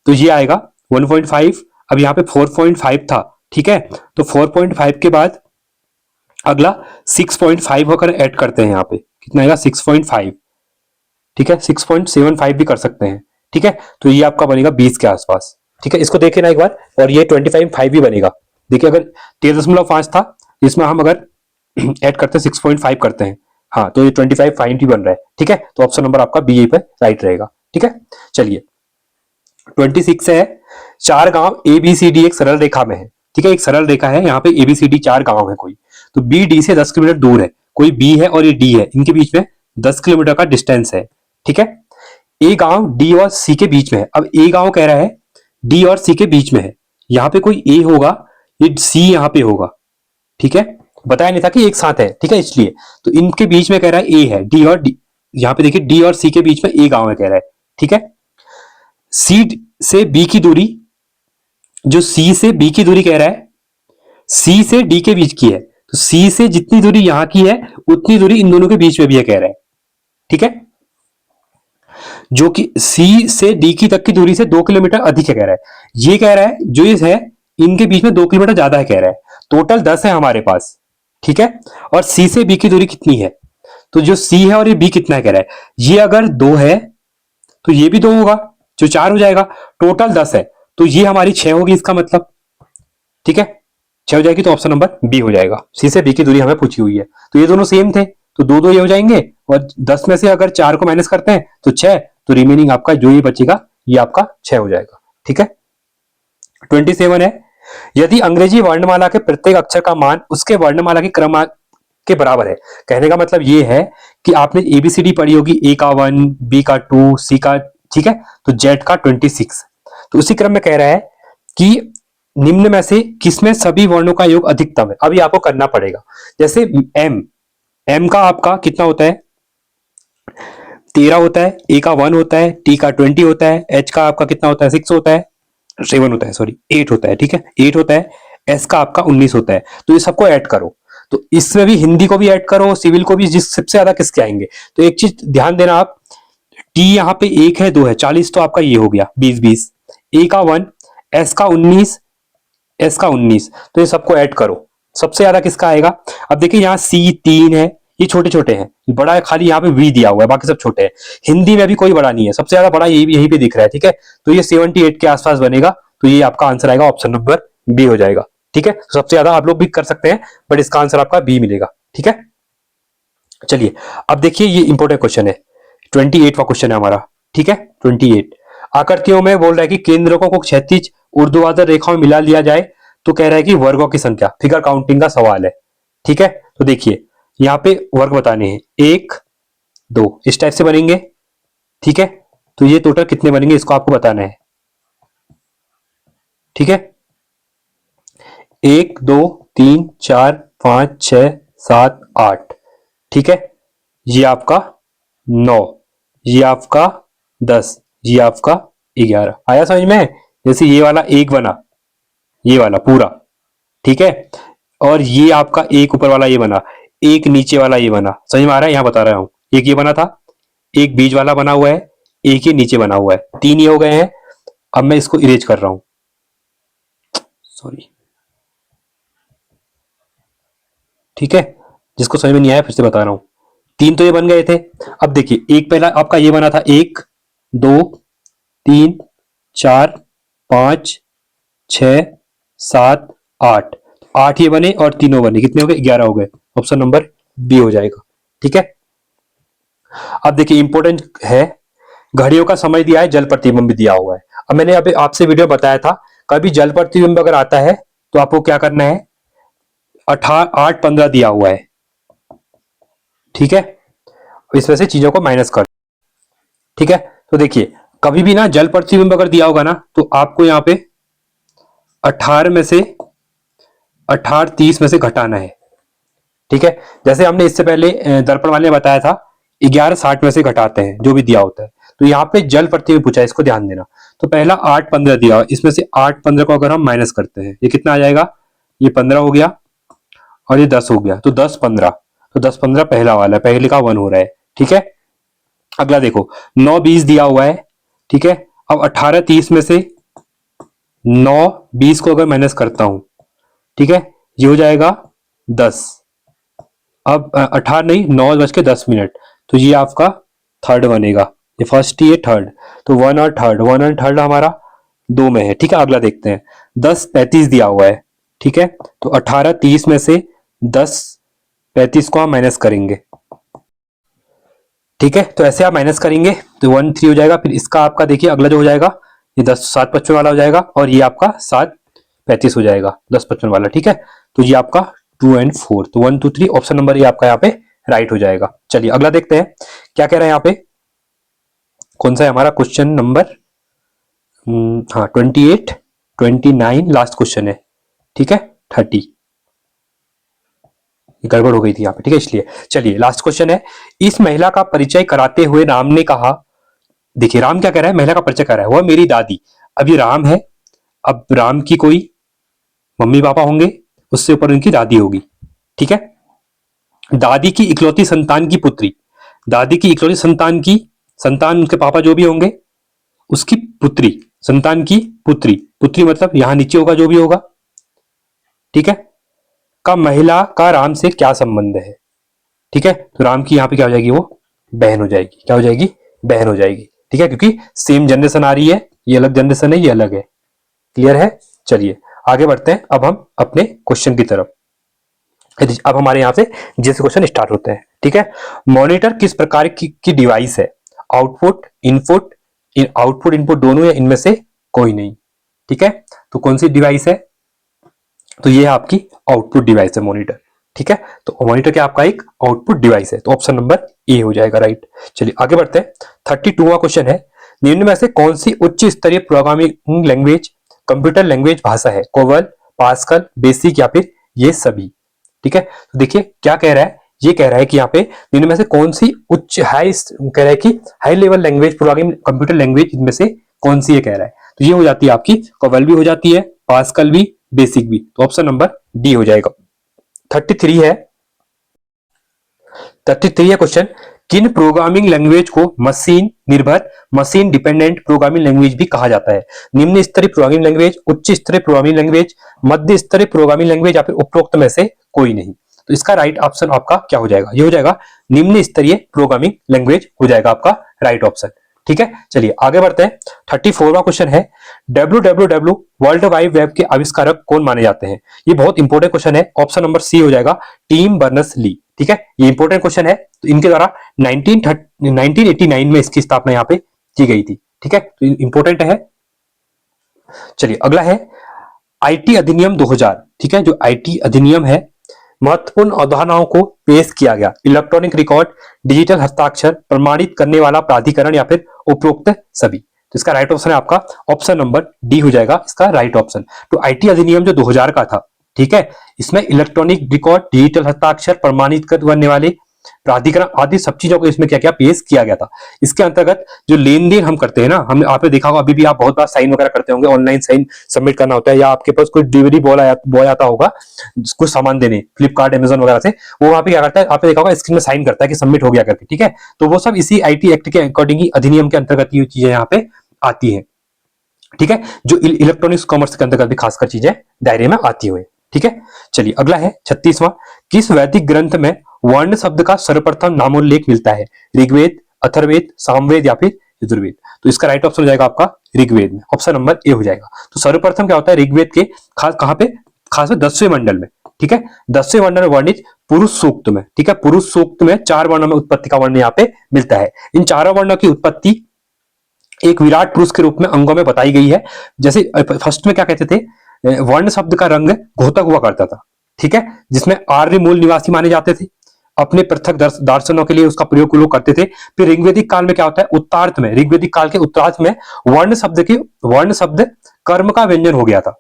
तो ये आएगा 1.5। अब यहाँ पे 4.5 था। ठीक है, तो 4.5 के बाद अगला 6.5 होकर ऐड करते हैं, यहाँ पे कितना आएगा 6.5। ठीक है, 6.75 भी कर सकते हैं। ठीक है, तो ये आपका बनेगा 20 के आसपास। ठीक है, इसको देखे ना एक बार, और ये 25.5 भी बनेगा। देखिए अगर 13.5 था इसमें हम अगर ऐड करते हैं 6.5 करते हैं, हाँ तो ये 25 फाइन बन रहा है। ठीक है, तो ऑप्शन नंबर आपका बी पे राइट रहेगा। ठीक है, चलिए 26 है, चार गांव ए बी सी डी एक सरल रेखा में है। ठीक है, एक सरल रेखा है, यहाँ पे ए बी सी डी चार गांव है कोई, तो बी डी से 10 किलोमीटर दूर है, कोई बी है और ये डी है, इनके बीच में 10 किलोमीटर का डिस्टेंस है। ठीक है, ए गांव डी और सी के बीच में है। अब ए गांव कह रहा है डी और सी के बीच में है, यहाँ पे कोई ए होगा, ये सी यहाँ पे होगा। ठीक है, बताया नहीं था कि एक साथ है। ठीक है, इसलिए तो इनके बीच में कह रहा है ए है, डी और डी, यहाँ पे देखिए डी और सी के बीच में ए गांव है कह रहा है। ठीक है, सी से बी की दूरी, जो सी से बी की दूरी कह रहा है सी से डी के बीच की है, तो सी से जितनी दूरी यहां की है उतनी दूरी इन दोनों के बीच में भी है कह रहा है। ठीक है, जो कि सी से डी की तक की दूरी से 2 किलोमीटर अधिक है कह रहा है। ये कह रहा है जो ये है इनके बीच में 2 किलोमीटर ज्यादा है कह रहा है, टोटल 10 है हमारे पास। ठीक है, और सी से बी की दूरी कितनी है, तो जो सी है और ये बी कितना है कह रहा है, ये अगर 2 है तो ये भी 2 होगा, जो 4 हो जाएगा, टोटल 10 है, तो ये हमारी 6 होगी इसका मतलब। ठीक है, 6 हो जाएगी, तो ऑप्शन नंबर बी हो जाएगा। सी से बी की दूरी हमें पूछी हुई है, तो ये दोनों सेम थे, तो 2 ये हो जाएंगे, और 10 में से अगर 4 को माइनस करते हैं तो 6, तो रिमेनिंग आपका जो ये बचेगा ये आपका 6 हो जाएगा। ठीक है, 27 है, यदि अंग्रेजी वर्णमाला के प्रत्येक अक्षर का मान उसके वर्णमाला के क्रम के बराबर है। कहने का मतलब ये है कि आपने एबीसीडी पढ़ी होगी, ए का 1, बी का 2, सी का, ठीक है, तो जेड का 26, तो उसी क्रम में कह रहा है कि निम्न में से किसमें सभी वर्णों का योग अधिकतम है। अभी आपको करना पड़ेगा, जैसे एम का आपका कितना होता है, 13 होता है, ए का 1 होता है, टी का 20 होता है, एच का आपका कितना होता है, 6 होता है, 7 होता है, सॉरी 8 होता है। ठीक है, 8 होता है, एस का आपका 19 होता है। तो ये सबको ऐड करो, तो इसमें भी हिंदी को भी ऐड करो, सिविल को भी, जिस सबसे ज्यादा किसके आएंगे। तो एक चीज ध्यान देना आप, टी यहाँ पे 1 है, 2 है, 40, तो आपका ये हो गया 20, ए का 1, एस का 19, एस का 19, तो ये सबको ऐड करो, सबसे ज्यादा किसका आएगा। अब देखिए यहाँ सी 3 है, ये छोटे छोटे हैं, बड़ा है खाली यहाँ पे वी दिया हुआ है, बाकी सब छोटे हैं। हिंदी में भी कोई बड़ा नहीं है, सबसे ज्यादा बड़ा यही पे दिख रहा है। ठीक है, तो ये 78 के आसपास बनेगा, तो ये आपका आंसर आएगा, ऑप्शन नंबर बी हो जाएगा। ठीक है, तो सबसे ज्यादा आप लोग भी कर सकते हैं, बट इसका आंसर आपका बी मिलेगा। ठीक है, चलिए अब देखिए ये इंपॉर्टेंट क्वेश्चन है, 28वां क्वेश्चन है हमारा। ठीक है, 28 आकृतियों में बोल रहा है कि केंद्रकों को क्षैतिज ऊर्ध्वाधर रेखाओं में मिला लिया जाए, तो कह रहा है कि वर्गों की संख्या, फिगर काउंटिंग का सवाल है। ठीक है, तो देखिए यहाँ पे वर्ग बताने हैं, 1 2 इस टाइप से बनेंगे। ठीक है, तो ये टोटल कितने बनेंगे इसको आपको बताना है। ठीक है, 1 2 3 4 5 6 7 8। ठीक है, ये आपका 9, ये आपका 10, ये आपका 11। आया समझ में, जैसे ये वाला एक बना, ये वाला पूरा। ठीक है, और ये आपका एक ऊपर वाला ये बना, एक नीचे वाला ये बना, समझ में आ रहा है, यहां बता रहा हूं, एक ये बना था, एक बीच वाला बना हुआ है, एक ये नीचे बना हुआ है, 3 ये हो गए हैं। अब मैं इसको इरेज कर रहा हूं, सॉरी। ठीक है, जिसको समझ में नहीं आया फिर से बता रहा हूं, 3 तो ये बन गए थे। अब देखिए एक पहला आपका ये बना था, 1 2 3 4 5 6 7 8, 8 ये बने और तीनों बने, कितने हो गए, 11 हो गए, ऑप्शन नंबर बी हो जाएगा। ठीक है, अब देखिए इंपॉर्टेंट है, घड़ियों का समय दिया है, जल प्रतिबिंब दिया हुआ है। अब मैंने अभी आपसे वीडियो बताया था, कभी जल प्रतिबिंब अगर आता है तो आपको क्या करना है, 8 15 दिया हुआ है। ठीक है, इसमें से चीजों को माइनस कर। ठीक है, तो देखिए कभी भी ना जल प्रतिबिंब अगर दिया होगा ना, तो आपको यहाँ पे 18 में से 18 30 में से घटाना है। ठीक है, जैसे हमने इससे पहले दर्पण वाले ने बताया था, 11 60 में से घटाते हैं जो भी दिया होता है। तो यहाँ पे जल प्रतिबिंब पूछा है, इसको ध्यान देना। तो पहला 8 15 दिया, इसमें से 8 15 को अगर हम माइनस करते हैं, ये कितना आ जाएगा, ये 15 हो गया और ये 10 हो गया, तो 10 15, तो 10 15 पहला वाला, पहले का 1 हो रहा है। ठीक है, अगला देखो 9 20 दिया हुआ है। ठीक है, अब 18 30 में से 9 20 को अगर माइनस करता हूं, ठीक है, ये हो जाएगा 10। अब 18 नहीं, 9:10, तो ये आपका थर्ड बनेगा, ये फर्स्ट ये थर्ड, तो 1 और थर्ड, 1 और थर्ड हमारा 2 में है। ठीक है, अगला देखते हैं, 10 35 दिया हुआ है। ठीक है, तो 18 30 में से 10 35 को हम माइनस करेंगे, ठीक है। तो ऐसे आप माइनस करेंगे तो 1 3 हो जाएगा। फिर इसका आपका देखिए अगला जो हो जाएगा ये 10 7 55 वाला हो जाएगा और ये आपका 7 35 हो जाएगा 10 55 वाला, ठीक है। तो ये आपका 2 एंड 4, तो 1 2 3 ऑप्शन नंबर ये आपका यहाँ पे राइट हो जाएगा। चलिए अगला देखते हैं क्या कह रहे हैं यहाँ पे, कौन सा है हमारा क्वेश्चन नंबर, हाँ 28 29 लास्ट क्वेश्चन है, ठीक है। 30 गड़बड़ हो गई थी यहाँ पे, ठीक है, इसलिए। चलिए लास्ट क्वेश्चन है, इस महिला का परिचय कराते हुए राम ने कहा, देखिए राम क्या कह रहा है, महिला का परिचय कर रहा है, वह मेरी दादी। अब ये राम है, अब राम की कोई मम्मी पापा होंगे, उससे ऊपर उनकी दादी होगी, ठीक है। दादी की इकलौती संतान की पुत्री, दादी की इकलौती संतान की, संतान उनके पापा जो भी होंगे उसकी पुत्री, संतान की पुत्री, पुत्री मतलब यहां नीचे होगा जो भी होगा, ठीक है। का महिला का राम से क्या संबंध है, ठीक है। तो राम की यहाँ पे क्या हो जाएगी, वो बहन हो जाएगी, क्या हो जाएगी, बहन हो जाएगी, ठीक है, क्योंकि सेम जनरेशन आ रही है, ये अलग जनरेशन है, ये अलग है, क्लियर है। चलिए आगे बढ़ते हैं अब हम अपने क्वेश्चन की तरफ। अब हमारे यहाँ से जैसे क्वेश्चन स्टार्ट होते हैं, ठीक है। मॉनिटर किस प्रकार की डिवाइस है, आउटपुट इनपुट, आउटपुट इनपुट दोनों या इनमें से कोई नहीं, ठीक है। तो कौन सी डिवाइस है, तो ये है आपकी आउटपुट डिवाइस है मॉनिटर, ठीक है। तो मॉनिटर क्या आपका एक आउटपुट डिवाइस है, तो ऑप्शन नंबर ए हो जाएगा राइट। चलिए आगे बढ़ते हैं। 32वां क्वेश्चन है, निम्न में से कौन सी उच्च स्तरीय प्रोग्रामिंग लैंग्वेज कंप्यूटर लैंग्वेज भाषा है, कोवल, पास्कल, बेसिक या फिर ये सभी, ठीक है। तो देखिए क्या कह रहा है, ये कह रहा है कि यहाँ पे निम्न में से कौन सी उच्च हाई, कह रहा है कि high level language programming computer language इनमें से कौन सी ये कह रहा है, तो ये हो जाती है आपकी कोवल भी हो जाती है, पास्कल भी, बेसिक भी, तो ऑप्शन नंबर डी हो जाएगा। 33 है, 33 है क्वेश्चन, किन प्रोग्रामिंग लैंग्वेज को मशीन निर्भर मशीन डिपेंडेंट प्रोग्रामिंग लैंग्वेज भी कहा जाता है, निम्न स्तरीय प्रोग्रामिंग लैंग्वेज, उच्च स्तरीय प्रोग्रामिंग लैंग्वेज, मध्य स्तरीय प्रोग्रामिंग लैंग्वेज या फिर उपरोक्त में से कोई नहीं। तो इसका राइट ऑप्शन आपका क्या हो जाएगा, ये हो जाएगा निम्न स्तरीय प्रोग्रामिंग लैंग्वेज हो जाएगा आपका राइट ऑप्शन, ठीक है। चलिए आगे बढ़ते हैं। 34वां क्वेश्चन है, www वर्ल्ड वाइड वेब के आविष्कारक कौन माने जाते हैं, ये बहुत इंपॉर्टेंट क्वेश्चन है, ऑप्शन नंबर सी हो जाएगा टिम बर्नर्स ली, ठीक है। ये इंपॉर्टेंट क्वेश्चन है, तो इनके द्वारा 1989 में इसकी स्थापना यहाँ पे की गई थी, ठीक है, तो इंपॉर्टेंट है। चलिए अगला है आईटी अधिनियम 2000, ठीक है। जो आईटी अधिनियम है, महत्वपूर्ण अवधारणाओं को पेश किया गया, इलेक्ट्रॉनिक रिकॉर्ड, डिजिटल हस्ताक्षर प्रमाणित करने वाला प्राधिकरण या फिर उपरोक्त सभी, तो इसका राइट ऑप्शन है आपका ऑप्शन नंबर डी हो जाएगा इसका राइट ऑप्शन। तो आईटी अधिनियम जो 2000 का था, ठीक है, इसमें इलेक्ट्रॉनिक रिकॉर्ड, डिजिटल हस्ताक्षर प्रमाणित करने वाले प्राधिकरण आदि सब चीजों को इसमें क्या क्या पेश किया गया था। इसके अंतर्गत जो लेन देन हम करते हैं ना, हमने आपने देखा होगा, अभी भी आप बहुत बार साइन वगैरह करते होंगे, ऑनलाइन साइन सबमिट करना होता है, या आपके पास कोई डिलीवरी बॉय आता होगा कुछ सामान देने, फ्लिपकार्ट अमेजन वगैरह से, वो वहां पे क्या करता है, आपने देखा होगा स्क्रीन में साइन करता है कि सबमिट हो गया करके, ठीक है। तो वो सब इसी आईटी एक्ट के अकॉर्डिंग ही अधिनियम के अंतर्गत ये चीजें यहाँ पे आती है, ठीक है, जो इलेक्ट्रॉनिक्स कॉमर्स के अंतर्गत भी खासकर चीजें दायरे में आती हुई, ठीक है। चलिए अगला है 36वां, किस वैदिक ग्रंथ में वर्ण शब्द का सर्वप्रथम नामोल्लेख मिलता है, ऋग्वेद, अथर्ववेद, सामवेद या फिर यजुर्वेद, तो इसका राइट ऑप्शन हो जाएगा आपका ऋग्वेद में, ऑप्शन नंबर ए हो जाएगा। तो सर्वप्रथम क्या होता है, ऋग्वेद के खास कहां पे, खास 10वें मंडल में, ठीक है, 10वें मंडल में वर्णित पुरुष सूक्त में, ठीक है, पुरुष सूक्त में 4 वर्णों में उत्पत्ति का वर्ण यहाँ पे मिलता है। इन चारों वर्णों की उत्पत्ति एक विराट पुरुष के रूप में अंगों में बताई गई है। जैसे फर्स्ट में क्या कहते थे, वर्ण शब्द का रंग घोतक हुआ करता था, ठीक है, जिसमें आर्य मूल निवासी माने जाते थे, अपने पृथक दर्शनों के लिए उसका प्रयोग लोग करते थे। फिर ऋग्वेदिक काल में क्या होता है, उत्तरार्थ में, ऋग्वेदिक काल के उत्तरार्थ में वर्ण शब्द कर्म का व्यंजन हो गया था,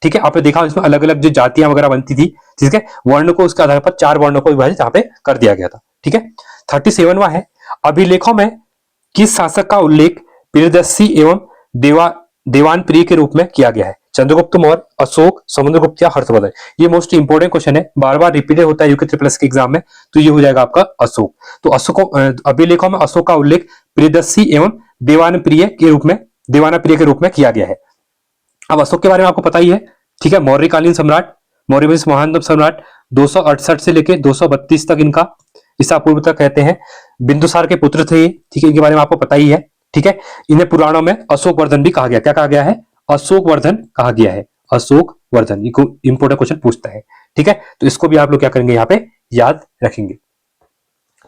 ठीक है। आपने देखा इसमें अलग अलग जो जातियां वगैरह बनती थी, ठीक है, वर्ण को उसके आधार पर 4 वर्णों को विभाजित यहाँ पे कर दिया गया था, ठीक है। 37वां है, अभिलेखों में किस शासक का उल्लेख प्रियदर्शी एवं देवान प्रिय के रूप में किया गया है, चंद्रगुप्त मौर्य, अशोक, समुद्रगुप्त या हर्षवर्धन, ये मोस्ट इंपोर्टेंट क्वेश्चन है, बार बार रिपीटेड होता है यूके ट्रिपल एस के एग्जाम में, तो ये हो जाएगा आपका अशोक। तो अशोक अभिलेखों में अशोक का उल्लेख प्रियदर्शी एवं देवान प्रिय के रूप में किया गया है। अब अशोक के बारे में आपको पता ही है, ठीक है, मौर्यकालीन सम्राट, मौर्य वंश महानतम सम्राट, 268 से लेकर 232 तक इनका ईसा पूर्व तक कहते हैं, बिंदुसार के पुत्र थे, ठीक है, इनके बारे में आपको पता ही है, ठीक है। इन्हें पुराणों में अशोक वर्धन भी कहा गया, क्या कहा गया है, अशोक वर्धन कहा गया है, अशोक वर्धन, इंपोर्टेंट क्वेश्चन पूछता है, ठीक है, तो इसको भी आप लोग क्या करेंगे यहाँ पे याद रखेंगे।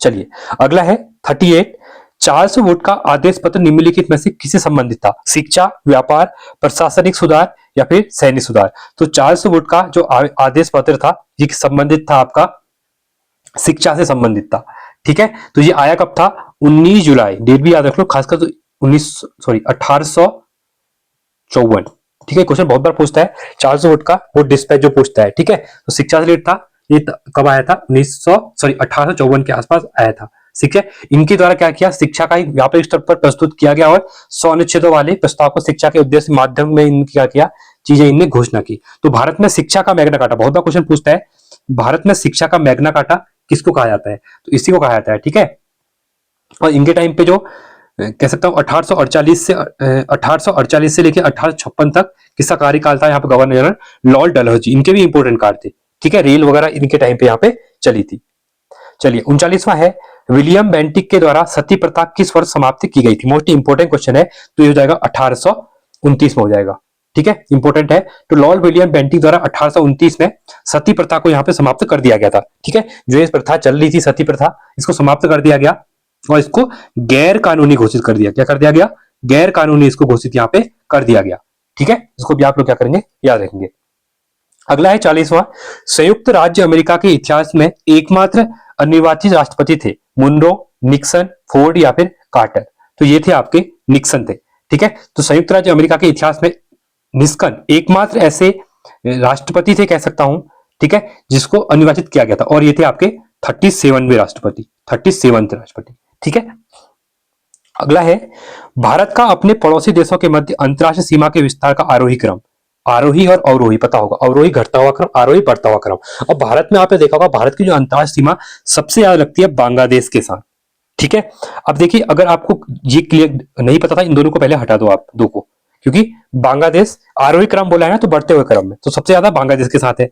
चलिए अगला है 38। चार्ल्स वुड का आदेश पत्र निम्नलिखित में से किससे संबंधित था? शिक्षा, व्यापार, प्रशासनिक सुधार या फिर सैन्य सुधार? तो चार्ल्स वुड का जो आदेश पत्र था ये संबंधित था आपका शिक्षा से संबंधित था। ठीक है, तो ये आया कब था? 19 जुलाई, डेट भी याद रख लो, खासकर तो 1854। ठीक है, क्वेश्चन बहुत बार पूछता है चार्ल्स वुड का वो डिस्पैच जो पूछता है। ठीक है, तो शिक्षा से रिलेटेड था, ये कब आया था? 1854 के आसपास आया था। ठीक है, इनके द्वारा क्या किया? शिक्षा का एक व्यापक स्तर पर प्रस्तुत किया गया और 100 अनुच्छेदों वाले प्रस्ताव को शिक्षा के उद्देश्य माध्यम में इनकी क्या किया? चीजें इनने घोषणा की। तो भारत में शिक्षा का मैग्ना कार्टा, बहुत बार क्वेश्चन पूछता है, भारत में शिक्षा का मैग्ना कार्टा किसको कहा जाता है? तो इसी को कहा जाता है। ठीक है, और इनके टाइम पे जो कह सकता हूं 1848 से लेकर 1856 तक किसका कार्यकाल था यहाँ पे? गवर्नर जनरल लॉर्ड डलहौजी, इनके भी इंपोर्टेंट कार्ड थे। ठीक है, रेल वगैरह इनके टाइम पे यहाँ पे चली थी। चलिए 39वां है, विलियम बेंटिक के द्वारा सती प्रथा किस वर्ष समाप्त की गई थी? मोस्ट इंपोर्टेंट क्वेश्चन है, तो ये हो जाएगा 1829 में हो जाएगा। ठीक है, इंपोर्टेंट है। तो लॉर्ड विलियम बेंटिक द्वारा 1829 में सती प्रथा को यहाँ पे समाप्त कर दिया गया था। ठीक है, जो ये प्रथा चल रही थी सती प्रथा, इसको समाप्त कर दिया गया और इसको गैर कानूनी घोषित कर दिया। क्या कर दिया गया? गैर कानूनी इसको घोषित यहाँ पे कर दिया गया। ठीक है, इसको भी आप लोग क्या करेंगे? याद रखेंगे। अगला है 40वां, संयुक्त राज्य अमेरिका के इतिहास में एकमात्र अनिर्वाचित राष्ट्रपति थे? मुनरो, निक्सन, फोर्ड या फिर कार्टर? तो ये थे आपके निक्सन थे। ठीक है, तो संयुक्त राज्य अमेरिका के इतिहास में निक्सन एकमात्र ऐसे राष्ट्रपति थे कह सकता हूं, ठीक है, जिसको अनिर्वाचित किया गया था, और ये थे आपके 37वें राष्ट्रपति, 37वें राष्ट्रपति। ठीक है, अगला है, भारत का अपने पड़ोसी देशों के मध्य अंतरराष्ट्रीय सीमा के विस्तार का आरोही क्रम, आरोही और अवरोही पता होगा, अवरोही घटता हुआ क्रम, आरोही बढ़ता हुआ क्रम। और भारत में आपने देखा होगा भारत की जो अंतरराष्ट्रीय सीमा सबसे ज्यादा लगती है बांग्लादेश के साथ। ठीक है, अब देखिए अगर आपको ये क्लियर नहीं पता था, इन दोनों को पहले हटा दो आप दो को, क्योंकि बांग्लादेश आरोही क्रम बोला है ना, तो बढ़ते हुए क्रम में, तो सबसे ज्यादा बांग्लादेश के साथ है।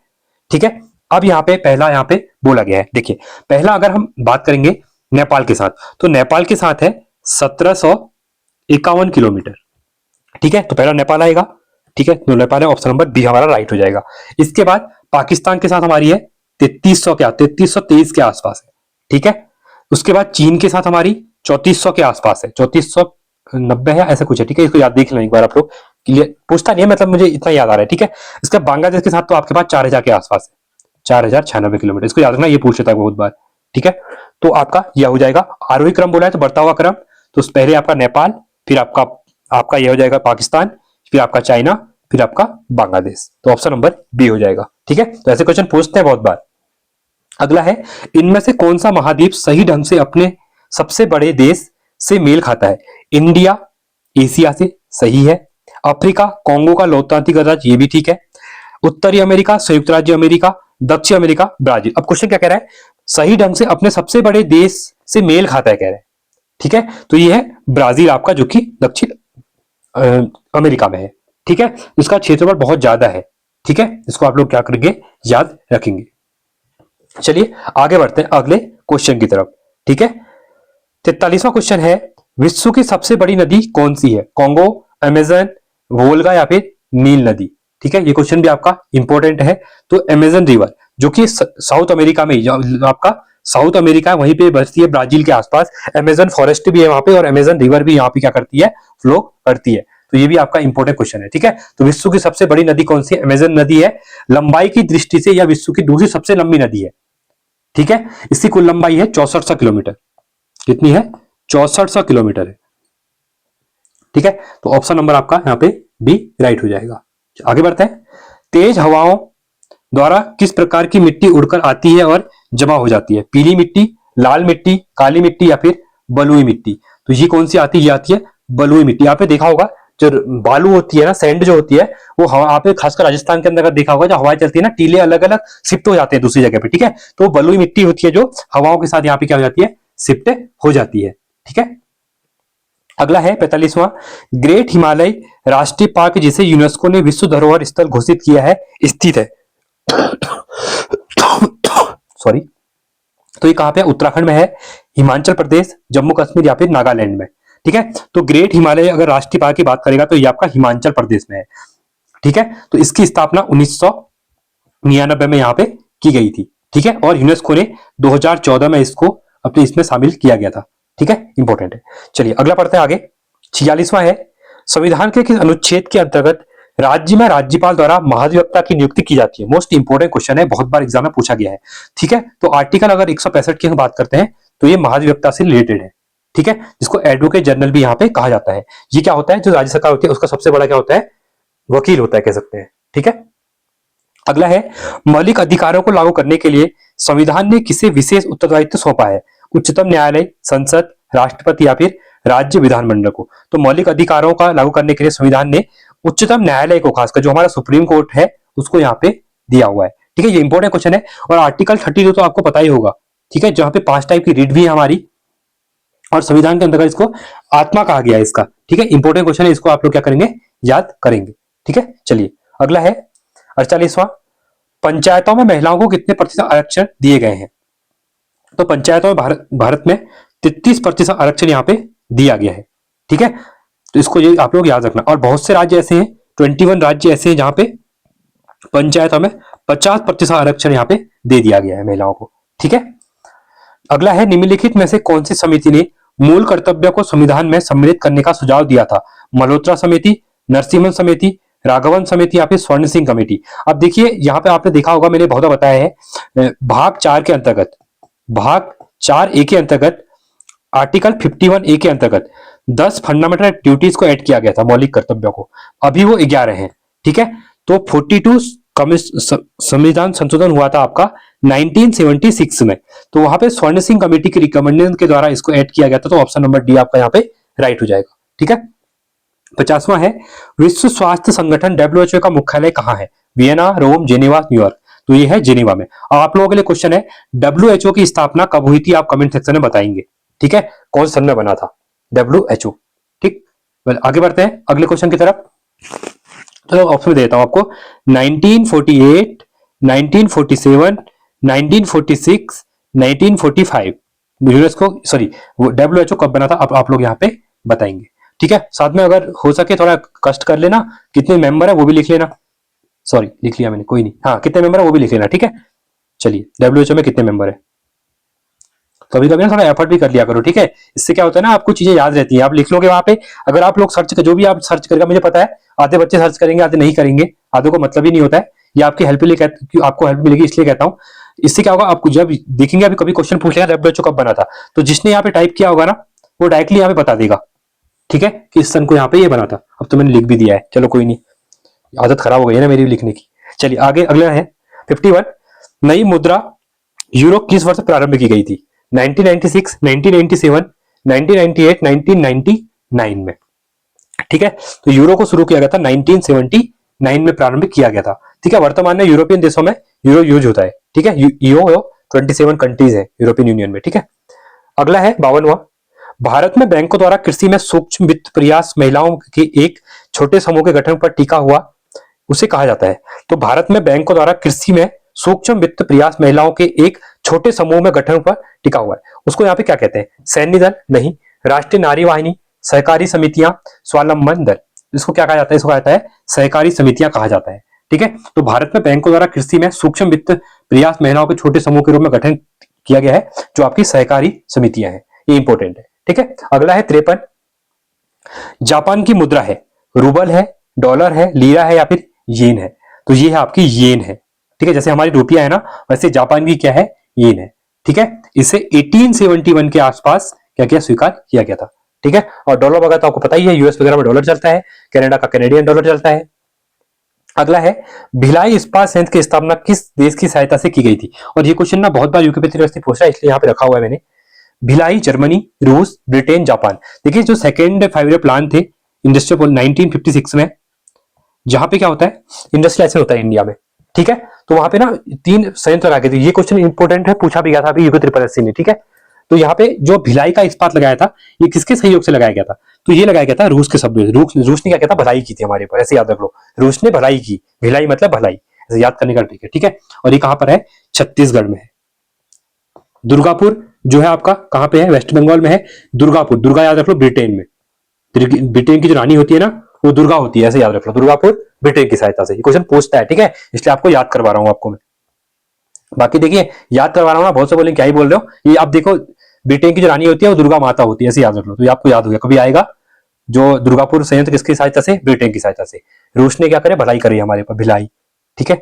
ठीक है, अब यहाँ पे पहला यहाँ पे बोला गया है, देखिए पहला अगर हम बात करेंगे नेपाल के साथ, तो नेपाल के साथ है 1751 किलोमीटर। ठीक है, तो पहला नेपाल आएगा। ठीक है, तो नेपाल है, ऑप्शन नंबर बी हमारा राइट हो जाएगा। इसके बाद पाकिस्तान के साथ हमारी है 3323 के आसपास है। ठीक है, उसके बाद चीन के साथ हमारी 3400 के आसपास है, 3490 है ऐसा कुछ है। ठीक है, इसको याद देख लें एक बार आप लोग, क्लियर पूछता नहीं है, मतलब मुझे इतना याद आ रहा है। ठीक है, इसका बांग्लादेश के साथ तो आपके पास 4000 के आसपास है, 4096 किलोमीटर, इसको याद रखना, ये पूछ लेता है बहुत बार। ठीक है, तो आपका यह हो जाएगा आरोही क्रम बोला है तो बढ़ता हुआ क्रम, तो पहले आपका नेपाल, फिर आपका यह हो जाएगा पाकिस्तान, फिर आपका चाइना, फिर आपका बांग्लादेश, तो ऑप्शन नंबर बी हो जाएगा। ठीक है, तो ऐसे क्वेश्चन पूछते हैं बहुत बार। अगला है, इनमें से कौन सा महाद्वीप सही ढंग से अपने सबसे बड़े देश से मेल खाता है? इंडिया एशिया से, सही है। अफ्रीका कोंगो का लोकतांत्रिक गणराज्य, ये भी ठीक है। उत्तरी अमेरिका संयुक्त राज्य अमेरिका, दक्षिण अमेरिका ब्राजील। अब क्वेश्चन क्या कह रहा है? सही ढंग से अपने सबसे बड़े देश से मेल खाता है कह रहे हैं। ठीक है, तो ये है ब्राजील आपका, जो कि दक्षिण अमेरिका में है। ठीक है, इसका क्षेत्रफल बहुत ज्यादा है। ठीक है, इसको आप लोग क्या करेंगे? याद रखेंगे। चलिए आगे बढ़ते हैं अगले क्वेश्चन की तरफ। ठीक है, 43वां क्वेश्चन है, विश्व की सबसे बड़ी नदी कौन सी है? कोंगो, अमेजन, वोल्गा या फिर नील नदी? ठीक है, ये क्वेश्चन भी आपका इंपॉर्टेंट है। तो अमेजन रिवर, जो कि साउथ अमेरिका में, आपका साउथ अमेरिका वहीं पे बसती है, ब्राजील के आसपास। अमेजन फॉरेस्ट भी है वहां पे, और अमेजन रिवर भी यहाँ पे क्या करती है? फ्लो करती है। तो ये भी आपका इंपॉर्टेंट क्वेश्चन है। ठीक है, तो विश्व की सबसे बड़ी नदी कौन सी है? अमेजन नदी है। लंबाई की दृष्टि से यह विश्व की दूसरी सबसे लंबी नदी है। ठीक है, इसकी कुल लंबाई है 6400 किलोमीटर। कितनी है? 6400 किलोमीटर है। ठीक है, तो ऑप्शन नंबर आपका यहाँ पे बी राइट हो जाएगा। आगे बढ़ते हैं, तेज हवाओं द्वारा किस प्रकार की मिट्टी उड़कर आती है और जमा हो जाती है? पीली मिट्टी, लाल मिट्टी, काली मिट्टी या फिर बलुई मिट्टी? तो ये कौन सी आती है? ये आती है बलुई मिट्टी। यहाँ पे देखा होगा जो बालू होती है ना, सैंड जो होती है, वो हवा, आप खासकर राजस्थान के अंदर अगर देखा होगा, जो हवाएं चलती है ना, टीले अलग अलग शिफ्ट हो जाते हैं दूसरी जगह पे। ठीक है, तो बलुई मिट्टी होती है जो हवाओं के साथ यहाँ पे क्या हो जाती है? शिफ्ट हो जाती है। ठीक है, अगला है 45वां, ग्रेट हिमालय राष्ट्रीय पार्क जिसे यूनेस्को ने विश्व धरोहर स्थल घोषित किया है, स्थित है सॉरी, तो ये कहां पे? उत्तराखंड में है, हिमाचल प्रदेश, जम्मू कश्मीर या फिर नागालैंड में। ठीक है, तो ग्रेट हिमालय अगर राष्ट्रीय पार्क की बात करेगा तो ये आपका हिमाचल प्रदेश में है। ठीक है, तो इसकी स्थापना 1999 में यहाँ पे की गई थी, ठीक है, और यूनेस्को ने 2014 में इसको अपने इसमें शामिल किया गया था, ठीक है, इंपॉर्टेंट है। चलिए अगला पढ़ते हैं आगे। 46वां है, संविधान के किस अनुच्छेद के अंतर्गत राज्य में राज्यपाल द्वारा महाधिवक्ता की नियुक्ति की जाती है? मोस्ट इंपोर्टेंट क्वेश्चन है, बहुत बार एग्जाम में पूछा गया है, ठीक है। तो आर्टिकल अगर 165 की हम बात करते हैं तो ये महाधिवक्ता से रिलेटेड है, ठीक है, जिसको एडवोकेट जनरल भी यहाँ पे कहा जाता है। ये क्या होता है, जो राज्य सरकार होती है उसका सबसे बड़ा क्या होता है, वकील होता है, कह सकते हैं, ठीक है। अगला है, मौलिक अधिकारों को लागू करने के लिए संविधान ने किसे विशेष उत्तरदायित्व सौंपा है? उच्चतम न्यायालय, संसद, राष्ट्रपति या फिर राज्य विधानमंडल को? तो मौलिक अधिकारों का लागू करने के लिए संविधान ने उच्चतम न्यायालय को, खासकर जो हमारा सुप्रीम कोर्ट है, उसको यहाँ पे दिया हुआ है, ठीक है। ये इंपॉर्टेंट क्वेश्चन है। और आर्टिकल 32 तो आपको पता ही होगा, ठीक है, जहां पे 5 टाइप की रीड भी है हमारी, और संविधान के अंतर्गत इसको आत्मा कहा गया है इसका, ठीक है। इंपॉर्टेंट क्वेश्चन है, इसको आप लोग क्या करेंगे, याद करेंगे, ठीक है। चलिए अगला है 48वां, पंचायतों में महिलाओं को कितने प्रतिशत आरक्षण दिए गए हैं? तो पंचायतों में भारत में 33% आरक्षण यहाँ पे दिया गया है, ठीक है। तो इसको ये आप लोग याद रखना। और बहुत से राज्य ऐसे हैं, 21 राज्य ऐसे हैं जहां पे पंचायतों में 50% आरक्षण यहाँ पे दे दिया गया है महिलाओं को, ठीक है। अगला है, निम्नलिखित में से कौन सी समिति ने मूल कर्तव्य को संविधान में सम्मिलित करने का सुझाव दिया था? मल्होत्रा समिति, नरसिम्हन समिति, राघवन समिति या फिर स्वर्ण सिंह कमेटी? अब देखिए यहाँ पे आपने देखा होगा, मैंने बहुत बताया है, भाग 4 के अंतर्गत, भाग 4A के अंतर्गत आर्टिकल 51A के अंतर्गत 10 फंडामेंटल ड्यूटीज को ऐड किया गया था, मौलिक कर्तव्यों को। अभी वो 11 हैं, ठीक है। तो 42 संविधान संशोधन हुआ था आपका 1976 में, तो वहां पे स्वर्ण सिंह कमेटी की रिकमेंडेशन के द्वारा इसको ऐड किया गया था। तो ऑप्शन नंबर डी आपका यहाँ पे राइट हो जाएगा, ठीक है। 50वां है, विश्व स्वास्थ्य संगठन WHO का मुख्यालय कहाँ है? वियना, रोम, जेनेवा, न्यूयॉर्क? तो ये है जेनेवा में। अब आप लोगों के लिए क्वेश्चन है, WHO की स्थापना कब हुई थी? आप कमेंट सेक्शन में बताएंगे, ठीक है, कौन सन में बना था WHO, ठीक। आगे बढ़ते हैं अगले क्वेश्चन की तरफ। तो ऑप्शन देता हूं आपको, 1948, 1947, 1946, 1945। यूनेस्को सॉरी WHO कब बना था, आप लोग यहाँ पे बताएंगे, ठीक है। साथ में अगर हो सके थोड़ा कष्ट कर लेना, कितने मेंबर है वो भी लिख लेना। सॉरी लिख लिया मैंने, कोई नहीं, हाँ कितने मेंबर है वो भी लिख लेना, ठीक है। चलिए WHO में कितने मेंबर है, कभी कभी ना थोड़ा एफर्ट भी कर लिया करो, ठीक है। इससे क्या होता है ना, आपको चीजें याद रहती हैं, आप लिख लोगे वहां पे। अगर आप लोग सर्च, जो भी आप सर्च करेगा, मुझे पता है आधे बच्चे सर्च करेंगे, आधे नहीं करेंगे, आधे को मतलब ही नहीं होता है। ये आपकी हेल्प के लिए, आपको हेल्प मिलेगी इसलिए कहता हूँ। इससे क्या होगा, आपको जब देखेंगे, अभी कभी क्वेश्चन पूछ लेगा WHO कब बना था, तो जिसने यहाँ पे टाइप किया होगा ना, वो डायरेक्टली यहाँ पे बता देगा, ठीक है, कि इस सन को यहाँ पे ये बना था। अब तो मैंने लिख भी दिया है, चलो कोई नहीं, आदत खराब हो गई है ना मेरी लिखने की। चलिए आगे अगला है 51, नई मुद्रा यूरो किस वर्ष प्रारंभ की गई थी? 1996, 1997, 1998, 1999 में, ठीक है। तो यूरो को शुरू किया गया था 1979 में प्रारंभ किया गया था, ठीक है। वर्तमान में यूरोपियन देशों में यूरो यूज होता है, ठीक है। यूरो 27 कंट्रीज है यूरोपियन यूनियन में, ठीक है। अगला है 52वां, भारत में बैंकों द्वारा कृषि में सूक्ष्म वित्त प्रयास महिलाओं के एक छोटे समूह के गठन पर टिका हुआ, उसे कहा जाता है। तो भारत में बैंकों द्वारा कृषि में सूक्ष्म वित्त प्रयास महिलाओं के एक छोटे समूह में गठन पर टिका हुआ है, उसको यहाँ पे क्या कहते हैं? सैन्य दल नहीं, राष्ट्रीय नारी वाहिनी, सहकारी समितियां, स्वावलंबन दल? इसको क्या कहा जाता है? इसको कहा जाता है सहकारी समितियां कहा जाता है, ठीक है। तो भारत में बैंकों द्वारा कृषि में सूक्ष्म वित्त प्रयास महिलाओं के छोटे समूह के रूप में गठन किया गया है, जो आपकी सहकारी समितियां हैं, ये इंपॉर्टेंट है, ठीक है। अगला है 53, जापान की मुद्रा है, रूबल है, डॉलर है, लीरा है या फिर येन है? तो ये है आपकी येन है, ठीक है। जैसे हमारी रुपया है ना, वैसे जापान की क्या है? येन है, ठीक है। इसे 1871 के आसपास क्या किया? स्वीकार किया गया था, ठीक है। और डॉलर वगैरह तो आपको पता ही है, यूएस वगैरह में डॉलर चलता है, कनाडा का कैनेडियन डॉलर चलता है। अगला है, भिलाई इस्पात संयंत्र की स्थापना किस देश की सहायता से की गई थी? और ये क्वेश्चन ना बहुत बार यूपीएससी यूनिवर्सिटी पूछ रहा है, इसलिए यहाँ पे रखा हुआ है मैंने। भिलाई जर्मनी, रूस, ब्रिटेन, जापान? देखिए जो सेकेंड 5 ईयर प्लान थे इंडस्ट्रियल 1956 में, जहां पे क्या होता है, इंडस्ट्रियलाइजेशन होता है इंडिया में, ठीक है। तो वहां पे ना 3 संयंत्र लगा के थे। ये क्वेश्चन इंपॉर्टेंट है, पूछा भी गया था अभी यूपी ट्रिपल एससी में, ठीक है। तो यहाँ पे जो भिलाई का इस्पात लगाया था, ये किसके सहयोग से लगाया गया था? तो ये लगाया गया था रूस के शब्दों से। रूस ने क्या किया था? भलाई की थी हमारे ऊपर, ऐसे याद रख लो, रूस ने भलाई की, भिलाई मतलब भलाई, ऐसे याद करने का ट्रिक है, ठीक है। और ये कहां पर है? छत्तीसगढ़ में है। दुर्गापुर जो है आपका कहां पे है? वेस्ट बंगाल में है दुर्गापुर। दुर्गा याद रख लो, ब्रिटेन में, ब्रिटेन की जो रानी होती है ना, वो दुर्गा होती है, ऐसे याद रख लो। दुर्गापुर ब्रिटेन की सहायता से। ये क्वेश्चन पूछता है, ठीक है, इसलिए आपको याद करवा रहा हूं आपको मैं। बाकी देखिए याद करवा रहा हूँ ना, बहुत से बोलेंगे क्या ही बोल रहे हो, ये आप देखो ब्रिटेन की जो रानी होती है वो दुर्गा माता होती है, ऐसे याद रख लो, तो ये आपको याद हो गया, कभी आएगा। जो दुर्गापुर संयंत्र किसकी सहायता से? ब्रिटेन की सहायता से। रूस ने क्या करे? भलाई करी हमारे ऊपर, भिलाई। ठीक है,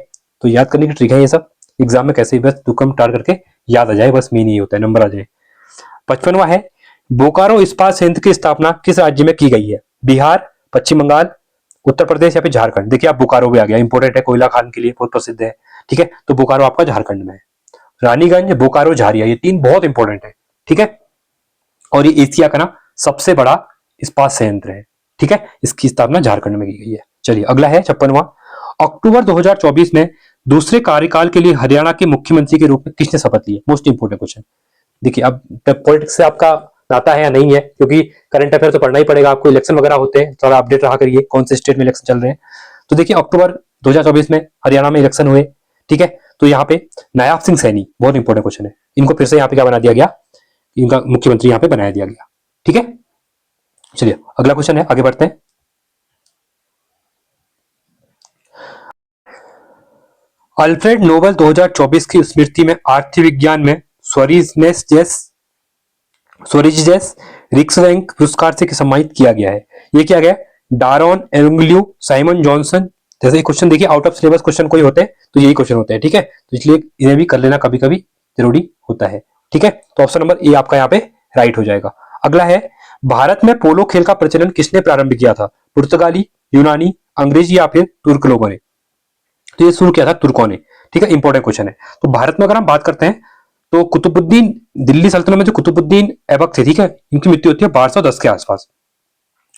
तो याद करने की ट्रिक है ये सब, एग्जाम में कैसे बस तुक्कम टार करके याद आ जाए, बस मेन यही होता है, नंबर आ जाए। 55वां है, बोकारो इस्पात संयंत्र की स्थापना किस राज्य में की गई है? बिहार, पश्चिम बंगाल, उत्तर प्रदेश या फिर झारखंड? देखिए आप बोकारो भी आ गया, इंपोर्टेंट है, कोयला खान के लिए बहुत प्रसिद्ध है। ठीक है, तो बोकारो आपका झारखंड में है। रानीगंज, बोकारो, झारिया, ये 3 बहुत इंपॉर्टेंट है। ठीक है, और ये एशिया का ना सबसे बड़ा इस्पात संयंत्र है। ठीक है, इसकी स्थापना झारखंड में की गई है। चलिए अगला है 56वां, अक्टूबर 2024 में दूसरे कार्यकाल के लिए हरियाणा के मुख्यमंत्री के रूप में किसने शपथ ली है? Most important question. देखिए अब पॉलिटिक्स से आपका नाता है या नहीं है, क्योंकि करंट अफेयर तो पढ़ना ही पड़ेगा आपको, इलेक्शन वगैरह होते हैं, थोड़ा अपडेट रहा करिए कौन से स्टेट में इलेक्शन चल रहे हैं। तो देखिए अक्टूबर 2024 में हरियाणा में इलेक्शन हुए। ठीक है, तो यहाँ पे नायाब सिंह सैनी, बहुत इंपॉर्टेंट क्वेश्चन है, इनको फिर से यहाँ पे क्या बना दिया गया? इनका मुख्यमंत्री यहाँ पे बनाया दिया गया। ठीक है, चलिए अगला क्वेश्चन है, आगे बढ़ते हैं। अल्फ्रेड नोबेल 2024 की स्मृति में आर्थिक विज्ञान में स्वरिजनेस रिक्सरैंक पुरस्कार से सम्मानित किया गया है। ये क्या गया? डारोन एंग्ल्यू, साइमन जॉनसन। जैसे क्वेश्चन देखिए आउट ऑफ सिलेबस क्वेश्चन कोई होते हैं तो यही क्वेश्चन होते हैं। ठीक है, तो इसलिए इन्हें भी कर लेना कभी कभी जरूरी होता है। ठीक है, तो ऑप्शन नंबर ए आपका यहाँ पे राइट हो जाएगा। अगला है, भारत में पोलो खेल का प्रचलन किसने प्रारंभ किया था? पुर्तगाली, यूनानी, अंग्रेजी या फिर तुर्क लोगों ने? तो ये शुरू किया था तुर्कों ने। ठीक है, इंपॉर्टेंट क्वेश्चन है। तो भारत में अगर हम बात करते हैं तो कुतुबुद्दीन, दिल्ली सल्तनत में जो कुतुबुद्दीन ऐबक थे, ठीक है, इनकी मृत्यु होती है 1210 के आसपास,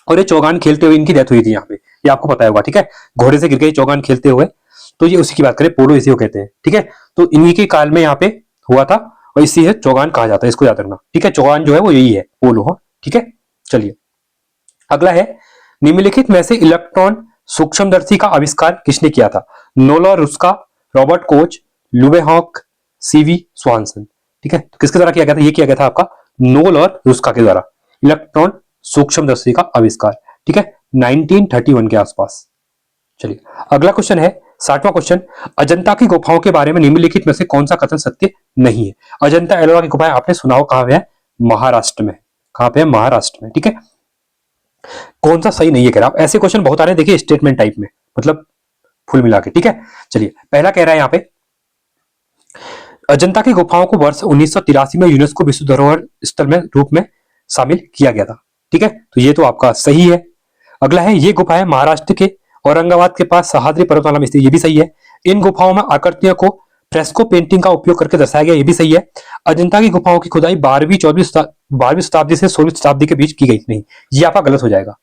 और ये चौगान खेलते हुए इनकी डेथ हुई थी यहाँ पे, ये आपको पता होगा। ठीक है, घोड़े से गिर गए चौगान खेलते हुए, तो ये उसी की बात करें, पोलो इसी को कहते हैं। ठीक है, तो इन्हीं के काल में यहाँ पे हुआ था, और इसी है चौगान कहा जाता है, इसको याद रखना। ठीक है, चौगान जो है वो यही है, पोलो। हाँ ठीक है, चलिए अगला है, निम्नलिखित में से इलेक्ट्रॉन सूक्ष्मदर्शी का आविष्कार किसने किया था? नोलर रुस्का, रॉबर्ट कोच, लुबेहॉक, सीवी स्वानसन। ठीक है, तो किसके द्वारा किया गया था? ये किया गया था आपका नोल और रुस्का के द्वारा, इलेक्ट्रॉन सूक्ष्मदर्शी का आविष्कार। ठीक है, 1931 के आसपास। चलिए अगला क्वेश्चन है 60वां क्वेश्चन, अजंता की गुफाओं के बारे में निम्नलिखित में से कौन सा कथन सत्य नहीं है? अजंता एलोरा की गुफाएं आपने सुना हो, कहां पे है? महाराष्ट्र में। कहां पे है? महाराष्ट्र में। ठीक है, कौन सा सही नहीं है कह रहा? ऐसे क्वेश्चन बहुत आ रहे हैं, देखिए स्टेटमेंट टाइप में, मतलब फुल मिला के। ठीक है, चलिए पहला कह रहा है यहाँ पे, अजंता की गुफाओं को वर्ष 1983 में यूनेस्को विश्व धरोहर स्थल में रूप में शामिल किया गया था। ठीक है, तो ये तो आपका सही है। अगला है, ये गुफाएं महाराष्ट्र के औरंगाबाद के पास सह्याद्री पर्वतमाला में स्थित, ये भी सही है। इन गुफाओं में आकृतियों को फ्रेस्को पेंटिंग का उपयोग करके दर्शाया गया, ये भी सही है। अजंता की गुफाओं की खुदाई 12वीं शताब्दी से 16वीं शताब्दी के बीच की गई, नहीं, ये आपका गलत हो जाएगा।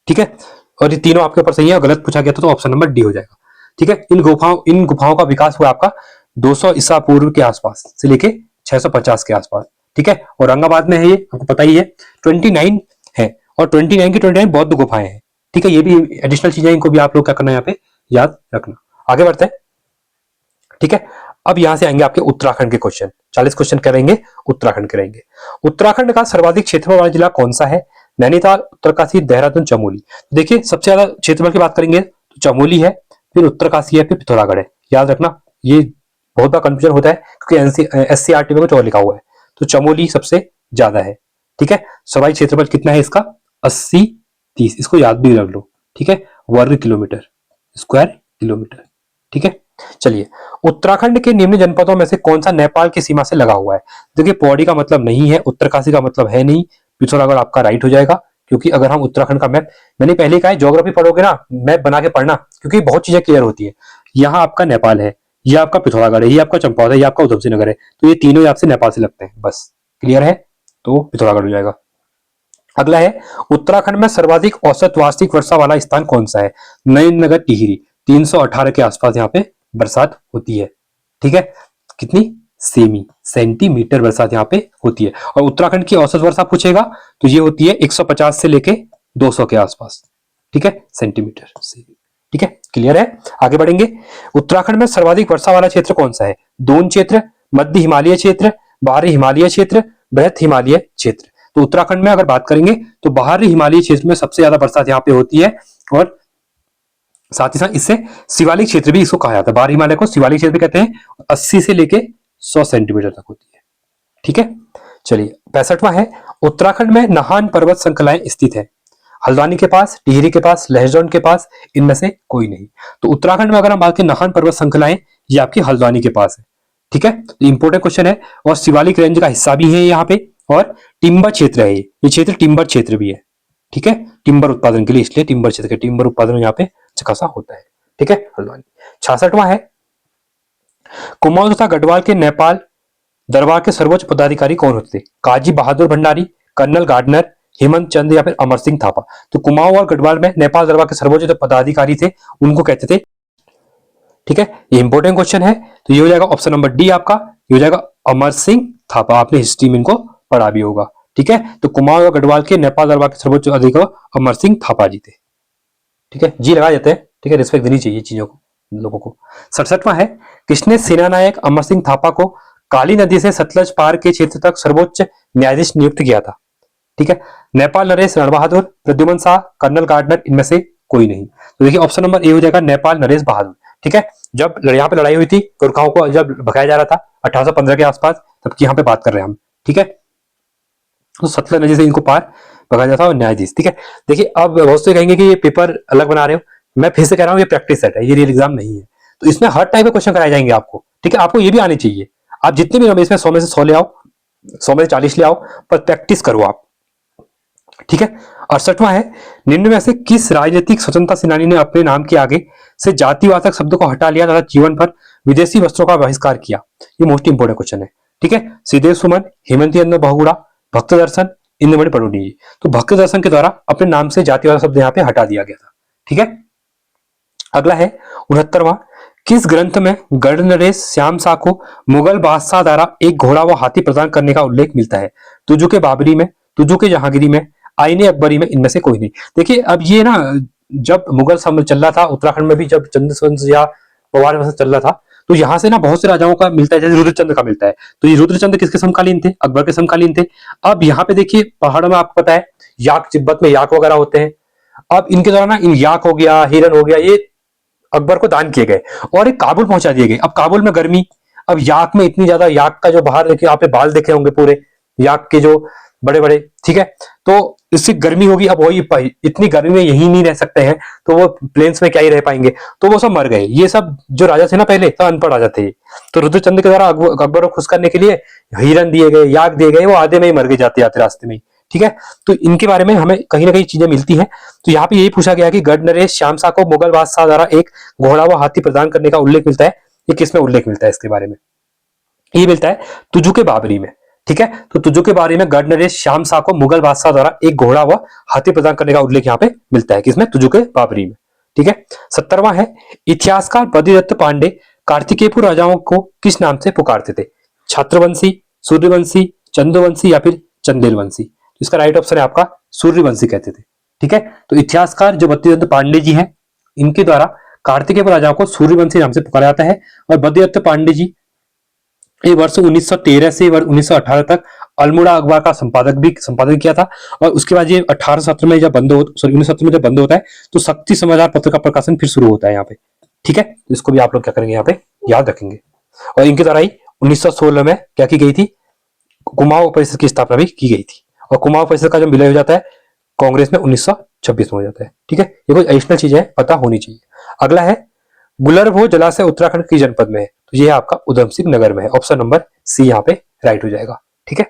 ठीक है, और ये तीनों आपके ऊपर सही है, गलत पूछा गया तो ऑप्शन नंबर डी हो जाएगा। ठीक है, इन गुफाओं का विकास हुआ आपका 200 ईसा पूर्व के आसपास से लेके 650 के आसपास। ठीक है, औरंगाबाद में है, ये आपको पता ही है। 29 है, और 29 की 29 बौद्ध गुफाएं हैं। ठीक है, ये भी एडिशनल चीजें, इनको भी आप लोग क्या करना है यहाँ पे याद रखना। आगे बढ़ते हैं। ठीक है, अब यहां से आएंगे आपके उत्तराखंड के क्वेश्चन, 40 क्वेश्चन करेंगे उत्तराखंड के रहेंगे। उत्तराखंड का सर्वाधिक क्षेत्रफल वाला जिला कौन सा है? नैनीताल, उत्तरकाशी, देहरादून, चमोली। देखिए सबसे ज्यादा क्षेत्रफल की बात करेंगे तो चमोली है, फिर उत्तरकाशी है, फिर पिथौरागढ़ है। याद रखना, ये बहुत बार कंफ्यूजन होता है क्योंकि एससीईआरटी में कुछ और लिखा हुआ है, तो चमोली सबसे ज्यादा है। ठीक है, सर्वाधिक क्षेत्रफल कितना है इसका? 80-30, इसको याद भी रख लो। ठीक है, वर्ग किलोमीटर, स्क्वायर किलोमीटर। ठीक है, चलिए उत्तराखंड के निम्न जनपदों में से कौन सा नेपाल की सीमा से लगा हुआ है? देखिए पौड़ी का मतलब नहीं है, उत्तरकाशी का मतलब है नहीं, पिथौरागढ़ आपका राइट हो जाएगा। क्योंकि अगर हम उत्तराखंड का मैप, मैंने पहले कहा है ज्योग्राफी पढ़ोगे ना, मैप बना के पढ़ना, क्योंकि बहुत चीजें क्लियर होती है। यहाँ आपका नेपाल है, ये आपका पिथौरागढ़ है, ये आपका चंपावत है, ये आपका उधम सिंह नगर है, तो ये तीनों आपसे नेपाल से लगते हैं। बस क्लियर है, तो पिथौरागढ़ हो जाएगा। अगला है, उत्तराखंड में सर्वाधिक औसत वार्षिक वर्षा वाला स्थान कौन सा है? नरेंद्रनगर टिहरी, 318 के आसपास यहाँ पे बरसात होती है। ठीक है, कितनी? सेंटीमीटर बरसात यहाँ पे होती है। और उत्तराखंड की औसत वर्षा पूछेगा तो ये होती है 150 से लेके 200 के आसपास। ठीक है, सेंटीमीटर से। ठीक है, क्लियर है, आगे बढ़ेंगे। उत्तराखंड में सर्वाधिक वर्षा वाला क्षेत्र कौन सा है? दून क्षेत्र, मध्य हिमालय क्षेत्र, बाहरी हिमालय क्षेत्र, बृहत हिमालय क्षेत्र। तो उत्तराखंड में अगर बात करेंगे तो बाहरी हिमालय क्षेत्र में सबसे ज्यादा बरसात यहाँ पे होती है, और साथ ही साथ इससे शिवालिक क्षेत्र भी इसको कहा जाता है, बार हिमालय को शिवालिक क्षेत्र भी कहते हैं। 80 से लेके 100 सेंटीमीटर तक होती है। ठीक है, चलिए 65वां है, उत्तराखंड में नाहन पर्वत श्रृंखलाएं स्थित है। हल्द्वानी के पास, टिहरी के पास, लहसडौन के पास, इनमें से कोई नहीं। तो उत्तराखंड में अगर हम बात करें नाहन पर्वत श्रृंखलाएं, ये आपकी हल्द्वानी के पास है। ठीक है, तो इंपोर्टेंट क्वेश्चन है, और शिवालिक रेंज का हिस्सा भी है यहाँ पे, और टिम्बर क्षेत्र है ये क्षेत्र टिम्बर क्षेत्र भी है। ठीक है, टिम्बर उत्पादन के लिए, इसलिए टिम्बर क्षेत्र के टिम्बर उत्पादन यहाँ पे अच्छा खासा होता है। ठीक है, हल्द्वानी। 66वां है, कुमाऊं तथा गढ़वाल के नेपाल दरबार के सर्वोच्च पदाधिकारी कौन होते थे? काजी बहादुर भंडारी, कर्नल गार्डनर, हेमंत चंद या फिर अमर सिंह थापा। तो कुमाऊं और गढ़वाल में नेपाल दरबार के सर्वोच्च जो पदाधिकारी थे उनको कहते थे। ठीक है, ये इंपॉर्टेंट क्वेश्चन है, तो ये हो जाएगा ऑप्शन नंबर डी आपका, ये हो जाएगा अमर सिंह थापा। आपने हिस्ट्री में इनको पढ़ा भी होगा। ठीक है, तो कुमाऊं और गढ़वाल के नेपाल दरबार के सर्वोच्च अधिकारी अमर सिंह थापा जी थे। ठीक है, जी लगा जाते हैं। ठीक है, रिस्पेक्ट देनी चाहिए चीजों को, लोगों को। 67वां है, किसने सेनानायक अमर सिंह थापा को काली नदी से सतलज पार के क्षेत्र तक सर्वोच्च न्यायाधीश नियुक्त किया था? ठीक है, नेपाल नरेश रणबहादुर, प्रद्युमन शाह, कर्नल गार्डनर, इनमें से कोई नहीं। तो देखिए ऑप्शन नंबर ए हो जाएगा नेपाल नरेश बहादुर। ठीक है, जब यहाँ पे लड़ाई हुई थी, गोरखाओं को जब भगाया जा रहा था 1815 के आसपास, तब की यहाँ पे बात कर रहे हैं हम। ठीक है, तो सतलज नदी से इनको पार भगाया जाता था न्यायाधीश। ठीक है, देखिए अब बहुत से कहेंगे कि ये पेपर अलग बना रहे हो, मैं फिर से कह रहा हूँ ये प्रैक्टिस सेट है, ये रियल एग्जाम नहीं है। तो इसमें हर टाइप के क्वेश्चन कराए जाएंगे आपको। ठीक है, आपको ये भी आने चाहिए, आप जितने भी इसमें 100 में से 100 ले आओ, 100 में से 40 ले आओ, पर प्रैक्टिस करो आप। ठीक है, 68वां है, निम्न में से किस राजनीतिक स्वतंत्रता सेनानी ने अपने नाम के आगे से जातिवाचक शब्द को हटा लिया तथा जीवन पर विदेशी वस्त्रों का बहिष्कार किया? ये मोस्ट इंपोर्टेंट क्वेश्चन है। ठीक है, सीधे सुमन, हेमंत चंद्र बहुगुणा, भक्त दर्शन, इंद्रमणि पटौदी जी। तो भक्त दर्शन के द्वारा अपने नाम से जातिवाचक शब्द यहाँ पे हटा दिया गया था। ठीक है, अगला है 69वां, किस ग्रंथ में गढ़ नरेश श्याम शाह को मुगल बादशाह द्वारा एक घोड़ा व हाथी प्रदान करने का उल्लेख मिलता है? तुजु के बाबरी में, तुजु के जहांगीरी में, आईने अकबरी में, इनमें से कोई नहीं। देखिए अब ये ना, जब मुगल साम्राज्य चल रहा था उत्तराखंड में भी, जब चंद्र वंश या पवार वंश चल रहा था, तो यहाँ से ना बहुत से राजाओं का मिलता है, जैसे रुद्रचंद्र का मिलता है। तो ये रुद्रचंद्र किसके समकालीन थे? अकबर के समकालीन थे। अब यहाँ पे देखिए पहाड़ों में आपको पता है याक, तिब्बत में याक वगैरह होते हैं। अब इनके द्वारा ना इन याक हो गया, हिरन हो गया, ये अकबर को दान किए गए और एक काबुल पहुंचा दिए गए। अब काबुल में गर्मी, अब याक में इतनी ज्यादा, याक का जो बाहर देखे आपने बाल देखे होंगे पूरे याक के जो बड़े बड़े। ठीक है, तो इससे गर्मी होगी। अब वही इतनी गर्मी में यही नहीं रह सकते हैं, तो वो प्लेन्स में क्या ही रह पाएंगे, तो वो सब मर गए। ये सब जो राजा थे ना पहले, सब अनपढ़ राजा थे। तो रुद्रचंद्र के द्वारा अकबर को खुश करने के लिए हिरन दिए गए, याक दिए गए, वो आधे में ही मर गए जाते जाते रास्ते में। ठीक है, तो इनके बारे में हमें कहीं ना कहीं चीजें मिलती हैं। तो यहाँ पे यही पूछा गया कि गढ़ नरेश श्याम शाह को मुगल बादशाह द्वारा एक घोड़ा व हाथी प्रदान करने का उल्लेख मिलता है, ये किसमें उल्लेख मिलता है इसके बारे में? ये मिलता है तुजु के बाबरी में। ठीक है, तो तुजु के बारे में गढ़ नरेश श्याम शाह को मुगल बादशाह द्वारा एक घोड़ा व हाथी प्रदान करने का उल्लेख यहाँ पे मिलता है, किसमें? तुजु के बाबरी में। ठीक है, 70वां है, इतिहासकार बद्रीदत्त पांडे कार्तिकेयपुर राजाओं को किस नाम से पुकारते थे? छत्रवंशी, सूर्यवंशी, चंद्रवंशी या फिर चंदेलवंशी? इसका राइट ऑप्शन है आपका सूर्यवंशी कहते थे। ठीक है, तो इतिहासकार जो बद्रीदत्त पांडे जी हैं, इनके द्वारा कार्तिकेय राजाओं को सूर्यवंशी नाम से पुकारा जाता है। और बद्रीदत्त पांडे जी ये वर्ष 1913 से 1918 तक अल्मोड़ा अखबार का संपादन किया था। और उसके बाद ये 1817 में जब बंद हो, सॉरी 1917 में जब बंद होता है, तो शक्ति समाचार पत्र का प्रकाशन फिर शुरू होता है यहाँ पे। ठीक है, तो इसको भी आप लोग क्या करेंगे, यहाँ पे याद रखेंगे। और इनके द्वारा ही 1916 में क्या की गई थी? कुमाऊं परिषद की स्थापना भी की गई थी। और कुमाऊं परिषद का जब विलय हो जाता है कांग्रेस में 1926 में हो जाता है। ठीक है, ये कोई एडिशनल चीज है, पता होनी चाहिए। अगला है, गुलरभो जलाशय उत्तराखंड की जनपद में है? तो ये आपका उधम सिंह नगर में है। ऑप्शन नंबर सी यहाँ पे राइट हो जाएगा। ठीक है,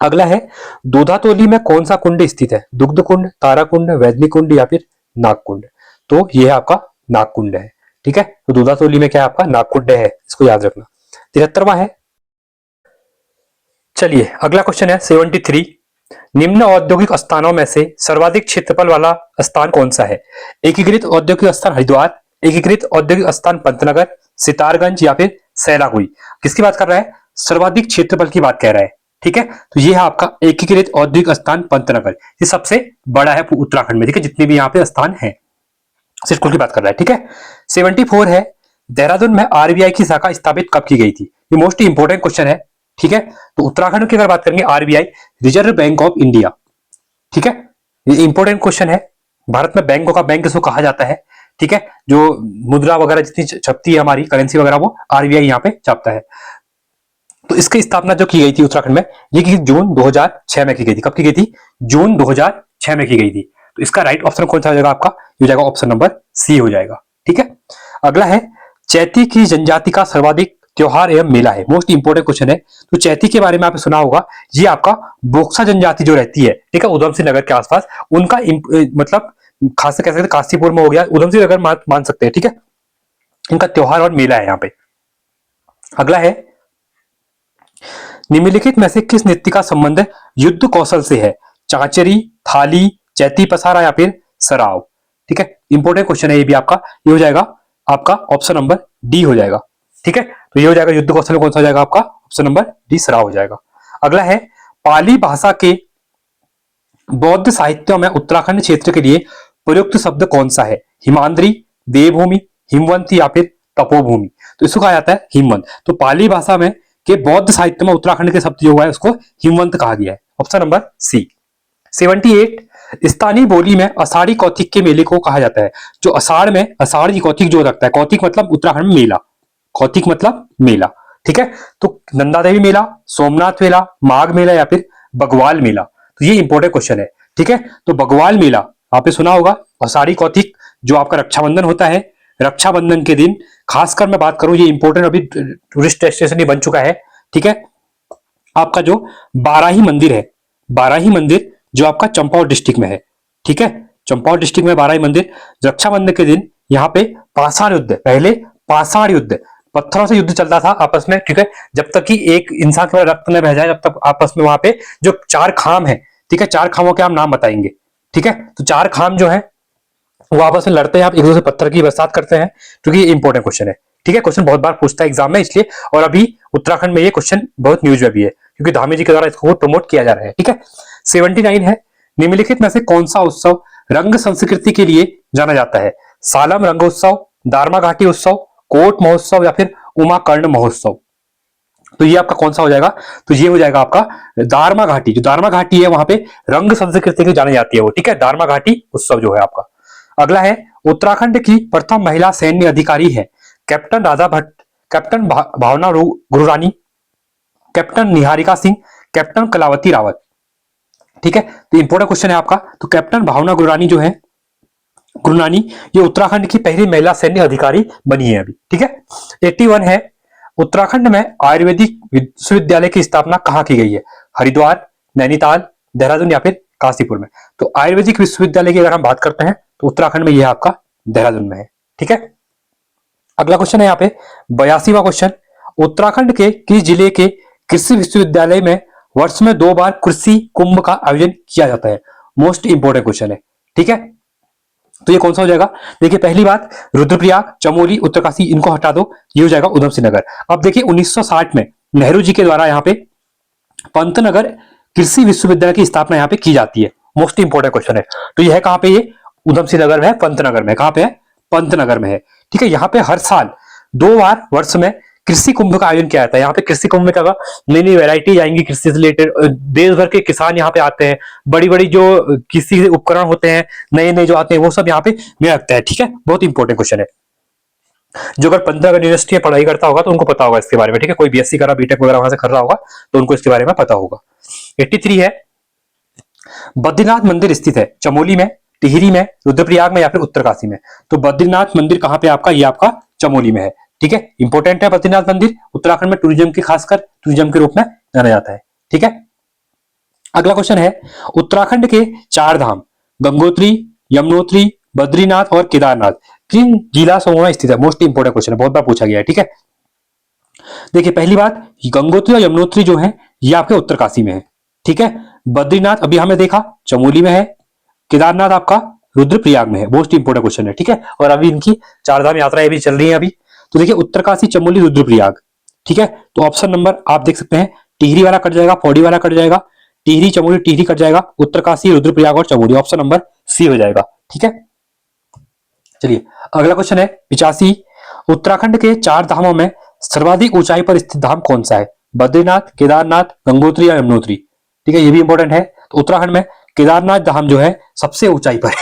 अगला है, दूधातोली में कौन सा कुंड स्थित है? दुग्ध कुंड, तारा कुंड, वैदनी कुंड या फिर नाग कुंड? तो ये आपका नाग कुंड है। ठीक है, तो दूधातोली में क्या आपका नाग कुंड है, इसको याद रखना। 73वां है, चलिए अगला क्वेश्चन है 73, निम्न औद्योगिक स्थानों में से सर्वाधिक क्षेत्रफल वाला स्थान कौन सा है? एकीकृत औद्योगिक स्थान हरिद्वार, एकीकृत औद्योगिक स्थान पंतनगर, सितारगंज या फिर सैलाकुई? किसकी बात कर रहा है? सर्वाधिक क्षेत्रफल की बात कह रहा है। ठीक है, तो ये है आपका एकीकृत औद्योगिक स्थान पंतनगर, ये सबसे बड़ा है उत्तराखंड में। ठीक है, जितने भी यहाँ पे स्थान है, सिर्फ की बात कर रहा है। ठीक है, 74 है, देहरादून में आरबीआई की शाखा स्थापित कब की गई थी? ये मोस्ट इंपोर्टेंट क्वेश्चन है। ठीक है, तो उत्तराखंड की अगर बात करेंगे, RBI reserve bank of India. ठीक है, ये इंपोर्टेंट क्वेश्चन है। भारत में बैंकों का बैंक किसको कहा जाता है? ठीक है, जो मुद्रा वगैरह जितनी छपती है हमारी करेंसी वगैरह वो आरबीआई यहाँ पे छापता है। तो इसकी स्थापना जो की गई थी उत्तराखंड में, ये की जून 2006 में की गई थी। कब की गई थी? जून 2006 में की गई थी। तो इसका राइट ऑप्शन कौन सा हो जाएगा आपका? ये हो जाएगा ऑप्शन नंबर सी हो जाएगा। ठीक है, अगला है चैती की जनजाति का सर्वाधिक त्योहार एवं मेला है। मोस्ट इंपोर्टेंट क्वेश्चन है। तो चैती के बारे में आपने सुना होगा, ये आपका बोक्सा जनजाति जो रहती है, ठीक है, उधम सिंह नगर के आसपास, उनका मतलब खास कह सकते हैं काशीपुर में हो गया, उधम सिंह नगर मान सकते हैं। ठीक है, इनका त्योहार और मेला है यहाँ पे। अगला है निम्नलिखित में से किस नृत्य का संबंध युद्ध कौशल से है? चांचरी, थाली, चैती पसारा या फिर सराव। ठीक है, इंपोर्टेंट क्वेश्चन है ये भी आपका। ये हो जाएगा आपका ऑप्शन नंबर डी हो जाएगा। ठीक है, तो ये हो जाएगा युद्ध कौशल कौन सा हो जाएगा आपका? ऑप्शन नंबर डी सराव हो जाएगा। अगला है पाली भाषा के बौद्ध साहित्यों में उत्तराखंड क्षेत्र के लिए प्रयुक्त शब्द कौन सा है? हिमाद्री, देवभूमि, हिमवंती या फिर तपोभूमि। तो इसको कहा जाता है हिमवंत। तो पाली भाषा में के बौद्ध साहित्य में उत्तराखंड के शब्द जो हुआ है उसको हिमवंत कहा गया है। Option number C. 78 स्थानीय बोली में आषाढ़ी कौतिक के मेले को कहा जाता है। जो आषाढ़ में आषाढ़ी कौतिक जो लगता है, कौतिक मतलब उत्तराखंड में मेला, कौतिक मतलब मेला। ठीक है, तो नंदा देवी मेला, सोमनाथ मेला, माघ मेला या फिर बगवाल मेला। तो ये इंपॉर्टेंट क्वेश्चन है। ठीक है, तो बगवाल मेला आपने सुना होगा। आषाढ़ी कौतिक जो आपका रक्षाबंधन होता है, रक्षाबंधन के दिन खासकर मैं बात करूं, ये इंपॉर्टेंट अभी टूरिस्ट डेस्टिनेशन ही बन चुका है। ठीक है, आपका जो बाराही मंदिर है, बाराही मंदिर जो आपका चंपावत डिस्ट्रिक्ट में है। ठीक है, चंपावत डिस्ट्रिक्ट में बाराही मंदिर, रक्षाबंधन के दिन यहाँ पे पाषाण युद्ध, पहले पाषाण युद्ध, पत्थरों से युद्ध चलता था आपस में। ठीक है, जब तक कि एक इंसान का रक्त न बह जाए, जब तक आपस में वहां पे जो चार खाम है, ठीक है, चार खामों के हम नाम बताएंगे। ठीक है, तो चार खाम जो है वो आपस में लड़ते हैं, आप एक दूसरे पत्थर की बरसात करते हैं, क्योंकि ये इंपॉर्टेंट क्वेश्चन है। ठीक है, क्वेश्चन बहुत बार पूछता है एग्जाम में, इसलिए। और अभी उत्तराखंड में ये क्वेश्चन बहुत न्यूज में भी है, क्योंकि धामी जी के द्वारा इसको प्रमोट किया जा रहा है। ठीक है, 79 है निम्नलिखित में से कौन सा उत्सव रंग संस्कृति के लिए जाना जाता है? सालम रंगोत्सव, दारमा घाटी उत्सव, कोट महोत्सव या फिर उमाकर्ण महोत्सव। तो ये आपका कौन सा हो जाएगा? तो ये हो जाएगा आपका दारमा घाटी। जो दारमा घाटी है वहां पे रंग संस्कृति के लिए जानी जाती है वो। ठीक है, दारमा घाटी उत्सव जो है आपका। अगला है उत्तराखंड की प्रथम महिला सैन्य अधिकारी है कैप्टन राधा भट्ट, कैप्टन भावना गुरुरानी, कैप्टन निहारिका सिंह, कैप्टन कलावती रावत। ठीक है, तो इंपोर्टेंट क्वेश्चन है आपका। तो कैप्टन भावना गुरुरानी जो है, गुरुरानी, ये उत्तराखंड की पहली महिला सैन्य अधिकारी बनी है अभी। ठीक है, 81 है उत्तराखंड में आयुर्वेदिक विश्वविद्यालय की स्थापना कहाँ की गई है? हरिद्वार, नैनीताल, देहरादून या फिर काशीपुर में। तो आयुर्वेदिक विश्वविद्यालय की अगर हम बात करते हैं तो उत्तराखंड में यह आपका देहरादून में है। ठीक है, अगला क्वेश्चन है यहाँ पे 82वां क्वेश्चन। उत्तराखंड के किस जिले के कृषि विश्वविद्यालय में वर्ष में 2 बार कृषि कुंभ का आयोजन किया जाता है? मोस्ट इंपोर्टेंट क्वेश्चन है। ठीक है, तो ये कौन सा हो जाएगा? देखिए, पहली बात रुद्रप्रयाग, चमोली, उत्तरकाशी, इनको हटा दो, ये हो जाएगा उधम सिंह नगर। अब देखिए 1960 में नेहरू जी के द्वारा यहाँ पे पंतनगर कृषि विश्वविद्यालय की स्थापना यहाँ पे की जाती है। मोस्ट इंपोर्टेंट क्वेश्चन है। तो यह है कहां पे? ये उधम सिंह नगर में है, पंतनगर में। कहां पे है? पंतनगर में है। ठीक है, यहाँ पे हर साल 2 बार वर्ष में कृषि कुंभ का आयोजन किया जाता है। यहाँ पे कृषि कुंभ में क्या होगा? नई नई वेराइटी आएंगी कृषि से रिलेटेड, देश भर के किसान यहाँ पे आते हैं, बड़ी बड़ी जो कृषि उपकरण होते हैं नए नए जो आते हैं वो सब यहाँ पे में लगता है। ठीक है, बहुत इंपॉर्टेंट क्वेश्चन है। जो अगर पंतनगर यूनिवर्सिटी में पढ़ाई करता होगा तो उनको पता होगा इसके बारे में। ठीक है, कोई बीएससी करा, बीटेक वगैरह वहां से कर रहा होगा तो उनको इसके बारे में पता होगा। 83 है बद्रीनाथ मंदिर स्थित है चमोली में, टिहरी में, रुद्रप्रयाग में या फिर उत्तरकाशी में। तो बद्रीनाथ मंदिर कहां पे आपका? ये आपका चमोली में है। ठीक है, इंपॉर्टेंट है बद्रीनाथ मंदिर, उत्तराखंड में टूरिज्म के, खासकर टूरिज्म के रूप में जाना जाता है। ठीक है, अगला क्वेश्चन है उत्तराखंड के 4 धाम गंगोत्री, यमुनोत्री, बद्रीनाथ और केदारनाथ किन जिला समूह में स्थित है? मोस्ट इंपोर्टेंट क्वेश्चन है, बहुत बार पूछा गया है। ठीक है, देखिए पहली बात, गंगोत्री और यमुनोत्री जो है ये आपके उत्तरकाशी में है। ठीक है, बद्रीनाथ अभी हमने देखा चमोली में है, केदारनाथ आपका रुद्रप्रयाग में है। मोस्ट इंपोर्टेंट क्वेश्चन है। ठीक है, और अभी इनकी 4 धाम यात्राएं भी चल रही है अभी। तो देखिए उत्तरकाशी, चमोली, रुद्रप्रयाग। ठीक है, तो ऑप्शन नंबर आप देख सकते हैं, टिहरी वाला कट जाएगा, पौड़ी वाला कट जाएगा, टिहरी चमोली टिहरी कट जाएगा, उत्तरकाशी, रुद्रप्रयाग और चमोली। ऑप्शन नंबर सी हो जाएगा। ठीक है, चलिए अगला क्वेश्चन है 85 उत्तराखंड के 4 धामों में सर्वाधिक ऊंचाई पर स्थित धाम कौन सा है? बद्रीनाथ, केदारनाथ, गंगोत्री या यमुनोत्री। ठीक है, ये भी इंपॉर्टेंट है। तो उत्तराखंड में केदारनाथ धाम जो है सबसे ऊंचाई पर है।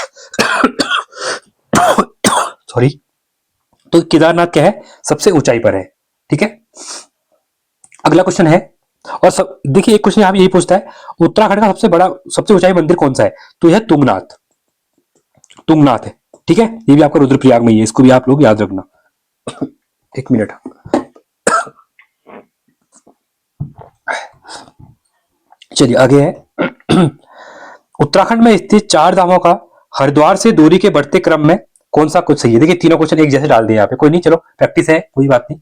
सॉरी। तो केदारनाथ क्या है, सबसे ऊंचाई पर है। ठीक है, अगला क्वेश्चन है, और सब देखिए एक क्वेश्चन यहाँ पे यही पूछता है, उत्तराखंड का सबसे बड़ा सबसे ऊंचाई मंदिर कौन सा है? तो यह तुंगनाथ, तुंगनाथ है। ठीक है, ये भी आपका रुद्रप्रयाग में ही है, इसको भी आप लोग याद रखना। एक मिनट, चलिए आगे है। उत्तराखंड में स्थित चार धामों का हरिद्वार से दूरी के बढ़ते क्रम में कौन सा कुछ सही है? देखिए तीनों क्वेश्चन एक जैसे डाल दिए यहाँ पे, कोई नहीं, चलो प्रैक्टिस है, कोई बात नहीं।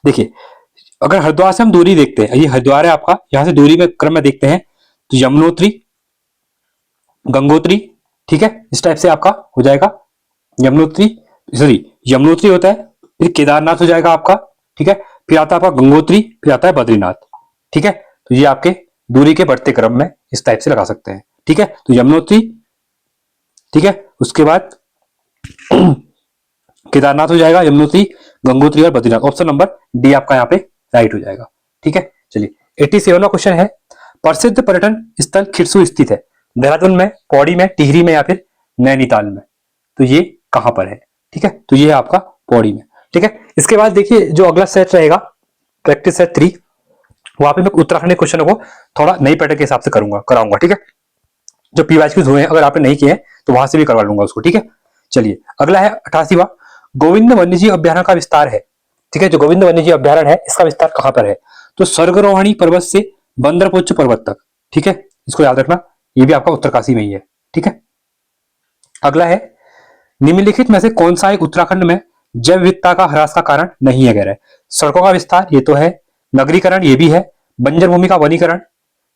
देखिए अगर हरिद्वार से हम दूरी देखते हैं, ये हरिद्वार है आपका, यहां से दूरी में क्रम में देखते हैं तो यमुनोत्री, गंगोत्री, ठीक है, इस टाइप से आपका हो जाएगा। यमुनोत्री, सॉरी यमुनोत्री होता है, फिर केदारनाथ हो जाएगा आपका, ठीक है, फिर आता है आपका गंगोत्री, फिर आता है बद्रीनाथ। ठीक है, तो ये आपके दूरी के बढ़ते क्रम में इस टाइप से लगा सकते हैं। ठीक है, तो यमुनोत्री, ठीक है, उसके बाद केदारनाथ हो जाएगा, यमुनोत्री, गंगोत्री और बद्रीनाथ। ऑप्शन नंबर डी आपका यहाँ पे राइट हो जाएगा। ठीक है, चलिए 87वां क्वेश्चन है, प्रसिद्ध पर्यटन स्थल खिरसू स्थित है देहरादून में, पौड़ी में, टिहरी में या फिर नैनीताल में? तो ये कहां पर है? ठीक है, तो ये है आपका पौड़ी में। ठीक है, इसके बाद देखिए जो अगला सेट रहेगा प्रैक्टिस सेट 3, वहां पे मैं उत्तराखंड के क्वेश्चनों को थोड़ा नई पैटर्न के हिसाब से कराऊंगा। ठीक है, जो पीवाईक्यूज हुए हैं अगर आपने नहीं किए हैं तो वहां से भी करवा लूंगा उसको। ठीक है, चलिए अगला है 88वां, गोविंद वन्यजीव अभ्यारण्य का विस्तार है। ठीक है, जो गोविंद वन्यजीव अभ्यारण्य है इसका विस्तार कहां पर है? तो स्वर्गरोहिणी पर्वत से बंदरपुच्छ पर्वत तक। ठीक है, इसको याद रखना, ये भी आपका उत्तरकाशी में ही है। ठीक है, अगला है, निम्नलिखित में से कौन सा एक उत्तराखंड में जैव विविधता का ह्रास का कारण नहीं है? कह रहा है सड़कों का विस्तार, ये तो है, नगरीकरण ये भी है, बंजर भूमि का वनीकरण,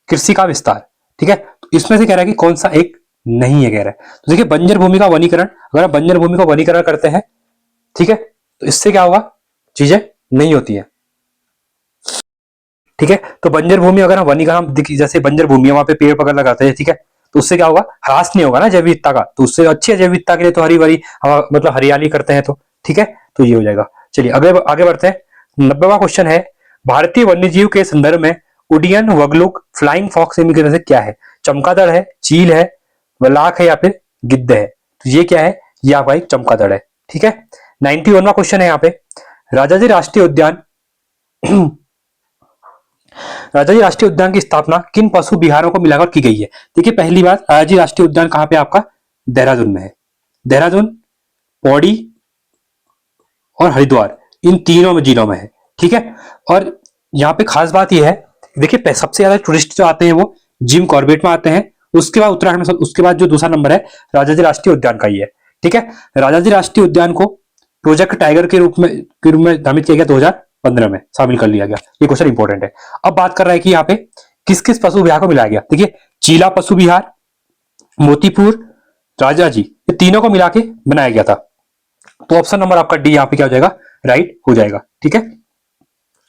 कृषि का विस्तार। ठीक है, तो इसमें से कह रहा है कि कौन सा एक नहीं है कह रहा है। तो देखिए बंजर भूमि का वनीकरण, अगर आप बंजर भूमि का वनीकरण करते हैं, ठीक है, तो इससे क्या होगा, चीजें नहीं होती है। ठीक है, तो बंजर भूमि अगर हम वनीकरण, जैसे बंजर भूमि है वहां पे पेड़ पकड़ लगाते हैं, ठीक है, तो उससे क्या होगा, ह्रास नहीं होगा ना जैव विविधता का, तो उससे अच्छी है जैव विविधता के लिए तो हरी भरी मतलब हरियाली करते हैं तो। ठीक है, तो ये हो जाएगा। चलिए आगे बढ़ते हैं। 90वां क्वेश्चन है, भारतीय वन्यजीव के संदर्भ में उडियन, वगलुक, फ्लाइंग फॉक्स इनमें से क्या है? चमगादड़ है, चील है, वलाख है या फिर गिद्ध है? तो ये क्या है, ये आपका एक चमगादड़ है। ठीक है, 91वां क्वेश्चन है यहाँ पे, राजाजी राष्ट्रीय उद्यान राजाजी राष्ट्रीय उद्यान की स्थापना किन पशु विहारों को मिलाकर की गई है? देखिए पहली बात, राजाजी राष्ट्रीय उद्यान कहां पे आपका? देहरादून में है। देहरादून, पौड़ी और हरिद्वार, इन तीनों जिलों में है। ठीक है, और यहाँ पे खास बात यह है, देखिए सबसे ज्यादा टूरिस्ट जो आते हैं वो जिम कॉर्बेट में आते हैं, उसके बाद उत्तराखंड में, उसके बाद जो दूसरा नंबर है राजाजी राष्ट्रीय उद्यान का ही है। ठीक है, राजाजी राष्ट्रीय उद्यान को प्रोजेक्ट टाइगर के रूप में नामित किया गया, 2015 में शामिल कर लिया गया। ये क्वेश्चन इंपॉर्टेंट है। अब बात कर रहा है कि यहाँ पे किस किस पशु विहार को मिलाया गया। देखिए चीला पशु विहार, मोतीपुर, राजाजी, ये तीनों को मिला के बनाया गया था। तो ऑप्शन नंबर आपका डी यहाँ पे क्या हो जाएगा, राइट हो जाएगा। ठीक है,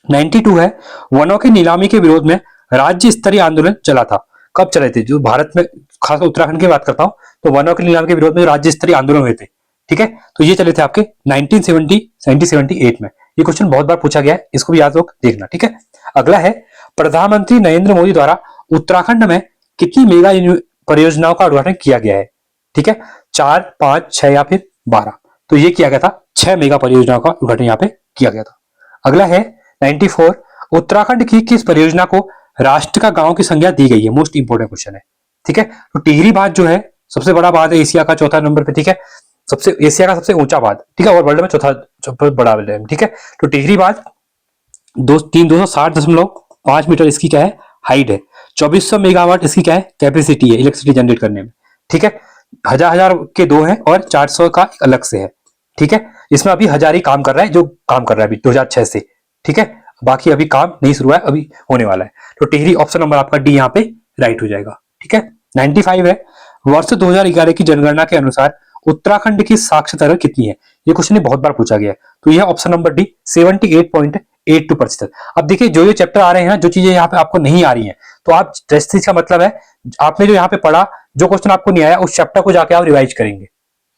92 है, वनों की नीलामी के विरोध में राज्य स्तरीय आंदोलन चला था। कब चले थे? जो भारत में, खासकर उत्तराखंड की बात करता हूं, तो वनों की नीलामी के विरोध में राज्य स्तरीय आंदोलन हुए थे। ठीक है, तो ये चले थे आपके 1978 में। ये क्वेश्चन बहुत बार पूछा गया है, इसको भी याद देखना। ठीक है, अगला है, प्रधानमंत्री नरेंद्र मोदी द्वारा उत्तराखंड में कितनी मेगा परियोजनाओं का उद्घाटन किया गया है? ठीक है, 4, 5, 6 या फिर 12? तो ये किया गया था, 6 मेगा परियोजनाओं का उद्घाटन यहाँ पे किया गया था। अगला है 94, उत्तराखंड की किस परियोजना को राष्ट्र का गांव की संज्ञा दी गई है? मोस्ट इंपोर्टेंट क्वेश्चन है। ठीक है, तो टिहरी बांध जो है सबसे बड़ा बांध है, एशिया का चौथा नंबर पे। ठीक है, एशिया का सबसे ऊंचा बांध, ठीक है, और वर्ल्ड में चौथा बड़ा है। ठीक है, तो टिहरी बांध 260.5 मीटर इसकी क्या है, हाइट है। 2400 मेगावाट इसकी क्या है, कैपेसिटी है इलेक्ट्रिसिटी जनरेट करने में। ठीक है, हजार के 2 है और 400 का एक अलग से है। ठीक है, इसमें अभी 1000 ही काम कर रहा है, जो काम कर रहा है अभी 2006 से। ठीक है, बाकी अभी काम नहीं शुरू है, अभी होने वाला है। तो टिहरी ऑप्शन नंबर आपका डी यहाँ पे राइट हो जाएगा। ठीक है, 95 है, वर्ष 2011 की जनगणना के अनुसार उत्तराखंड की साक्षरता दर कितनी है? ये क्वेश्चन बहुत बार पूछा गया है, तो यह ऑप्शन नंबर डी 78.82%। अब देखिए जो चैप्टर आ रहे हैं ना, जो चीजें यहाँ पे आपको नहीं आ रही हैं, तो आप टेस्ट सीरीज का मतलब है आपने जो यहाँ पे पढ़ा, जो क्वेश्चन आपको नहीं आया उस चैप्टर को जाके आप रिवाइज करेंगे।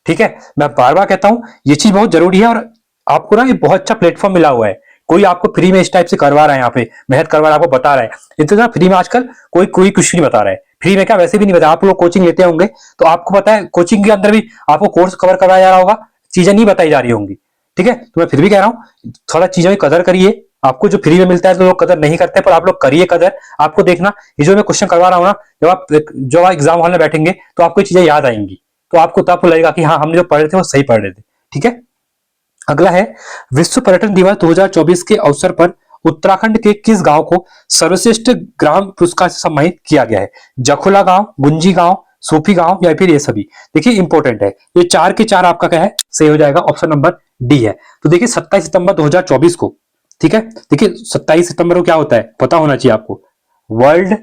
ठीक है, मैं बार बार कहता हूं ये चीज बहुत जरूरी है, और आपको ना ये बहुत अच्छा प्लेटफॉर्म मिला हुआ है। कोई आपको फ्री में इस टाइप से करवा रहा है, यहाँ पे मेहनत करवा रहा है, आपको बता रहा है। इतना फ्री में आजकल कोई कुछ नहीं बता रहा है। फ्री में क्या, वैसे भी नहीं बता, आप लोग कोचिंग लेते होंगे तो आपको पता है कोचिंग के अंदर भी आपको कोर्स कवर करवाया जा रहा होगा, चीजें नहीं बताई जा रही होंगी, ठीक है। तो मैं फिर भी कह रहा हूँ थोड़ा चीजों की कदर करिए। आपको जो फ्री में मिलता है तो लोग कदर नहीं करते, पर आप लोग करिए कदर। आपको देखना ये जो मैं क्वेश्चन करवा रहा हूँ ना, जब आप एग्जाम हॉल में बैठेंगे तो आपको चीजें याद आएंगी, तो आपको तब लगेगा कि हाँ हमने जो पढ़ रहे थे वो सही पढ़ रहे थे, ठीक है। अगला है विश्व पर्यटन दिवस 2024 के अवसर पर उत्तराखंड के किस गांव को सर्वश्रेष्ठ ग्राम पुरस्कार से सम्मानित किया गया है? जखोला गांव, गुंजी गांव, सूफी गांव या फिर ये सभी? देखिए इंपॉर्टेंट है ये, चार के चार आपका क्या है, सही हो जाएगा, ऑप्शन नंबर डी है। तो देखिए 27 सितंबर 2024 को, ठीक है, देखिए 27 सितंबर को क्या होता है पता होना चाहिए आपको, वर्ल्ड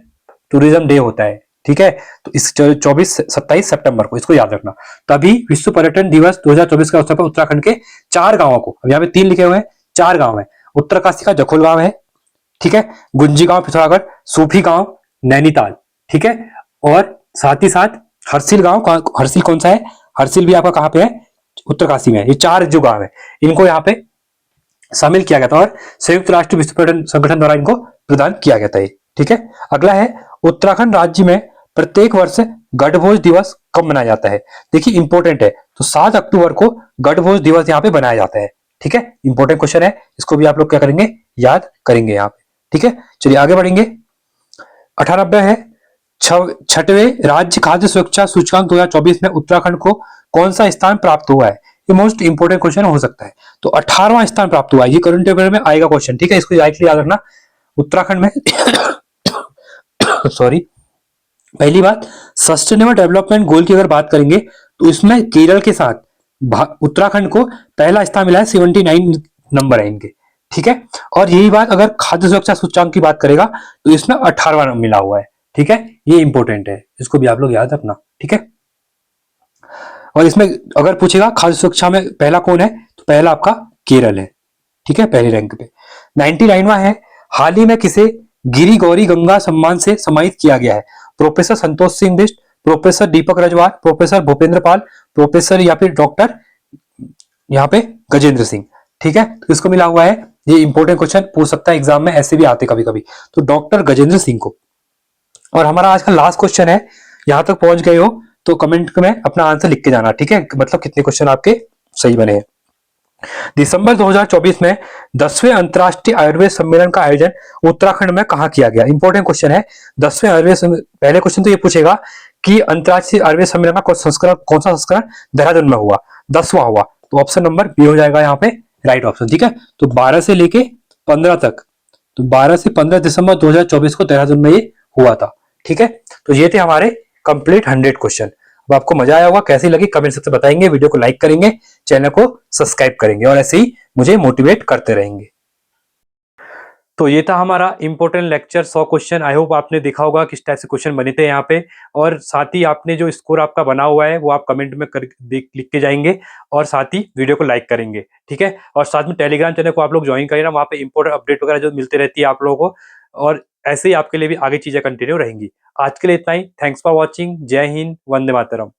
टूरिज्म डे होता है, ठीक है। तो इस 27 सितंबर को इसको याद रखना। तभी विश्व पर्यटन दिवस 2024 के अवसर पर उत्तराखंड के चार गांवों को, अब यहाँ पे तीन लिखे हुए हैं, चार गांव है, उत्तरकाशी का जखोल गांव है, ठीक है, गुंजी गांव पिथौरागढ़, सूफी गांव नैनीताल, ठीक है, और साथ ही साथ हरसिल गांव, हरसिल कौन सा है, हरसिल भी आपका कहां पे है, उत्तरकाशी में है। ये चार जो गांव है इनको यहाँ पे शामिल किया गया था और संयुक्त राष्ट्र विश्व पर्यटन संगठन द्वारा इनको प्रदान किया गया था ये, ठीक है। अगला है उत्तराखंड राज्य में प्रत्येक वर्ष गढ़भोज दिवस कब मनाया जाता है? देखिए इंपॉर्टेंट है, तो 7 अक्टूबर को गढ़भोज दिवस यहाँ पे बनाया जाता है, ठीक है। इंपॉर्टेंट क्वेश्चन है, इसको भी आप लोग क्या करेंगे, याद करेंगे यहाँ पे, ठीक है। चलिए आगे बढ़ेंगे। 98 है छठवें राज्य खाद्य सुरक्षा सूचकांक 2024 में उत्तराखंड को कौन सा स्थान प्राप्त हुआ है? ये मोस्ट इंपोर्टेंट क्वेश्चन हो सकता है। तो 18वां स्थान प्राप्त हुआ है, ये करंट अफेयर में आएगा क्वेश्चन, ठीक है, इसको डायरेक्टली याद रखना। उत्तराखंड में सॉरी, पहली बात सस्टेनेबल डेवलपमेंट गोल की अगर बात करेंगे तो इसमें केरल के साथ उत्तराखंड को पहला स्थान मिला है, 79 नंबर है इनके, ठीक है। और यही बात अगर खाद्य सुरक्षा सूचकांक की बात करेगा तो इसमें 18वां नंबर मिला हुआ है, ठीक है। ये इंपॉर्टेंट है, इसको भी आप लोग याद रखना, ठीक है। और इसमें अगर पूछेगा खाद्य सुरक्षा में पहला कौन है, तो पहला आपका केरल है, ठीक है, पहले रैंक पे। 99वां है हाल ही में किसे गिरी गौरी गंगा सम्मान से सम्मानित किया गया है? प्रोफेसर संतोष सिंह बिष्ट, प्रोफेसर दीपक रजवार, प्रोफेसर भूपेंद्र पाल, प्रोफेसर या फिर डॉक्टर यहाँ पे गजेंद्र सिंह, ठीक है। तो इसको मिला हुआ है, ये इंपॉर्टेंट क्वेश्चन पूछ सकता है एग्जाम में, ऐसे भी आते कभी कभी, तो डॉक्टर गजेंद्र सिंह को। और हमारा आज का लास्ट क्वेश्चन है, यहां तक पहुंच गए हो तो कमेंट में अपना आंसर लिख के जाना, ठीक है, मतलब कितने क्वेश्चन आपके सही बने हैं। दिसंबर 2024 में 10वें अंतर्राष्ट्रीय आयुर्वेद सम्मेलन का आयोजन उत्तराखंड में कहां किया गया? इंपॉर्टेंट क्वेश्चन है, 10वें आयुर्वेद, पहले क्वेश्चन तो ये पूछेगा कि अंतर्राष्ट्रीय आयुर्वेद सम्मेलन का कौन सा संस्करण देहरादून में हुआ? 10वां हुआ, तो ऑप्शन नंबर बी हो जाएगा यहाँ पे राइट ऑप्शन, ठीक है। तो 12 से लेके 15 तक, तो 12 से 15 दिसंबर 2024 को देहरादून में ये हुआ था, ठीक है। तो ये थे हमारे कंप्लीट 100 क्वेश्चन। अब आपको मजा आया होगा, कैसी लगी कमेंट सेक्शन में बताएंगे, वीडियो को लाइक करेंगे, चैनल को सब्सक्राइब करेंगे और ऐसे ही मुझे मोटिवेट करते रहेंगे। तो ये था हमारा important lecture 100 question. I hope आपने देखा होगा किस टाइप से क्वेश्चन बने थे यहाँ पे, और साथ ही आपने जो स्कोर आपका बना हुआ है वो आप कमेंट में लिख के जाएंगे, और साथ ही वीडियो को लाइक करेंगे, ठीक है। और साथ में टेलीग्राम चैनल को आप लोग ज्वाइन करें ना, वहाँ पे इंपॉर्टेंट अपडेट वगैरह जो मिलती रहती है आप लोगों को, और ऐसे ही आपके लिए भी आगे चीजें कंटिन्यू रहेंगी। आज के लिए इतना ही, थैंक्स फॉर वॉचिंग, जय हिंद, वंदे मातरम।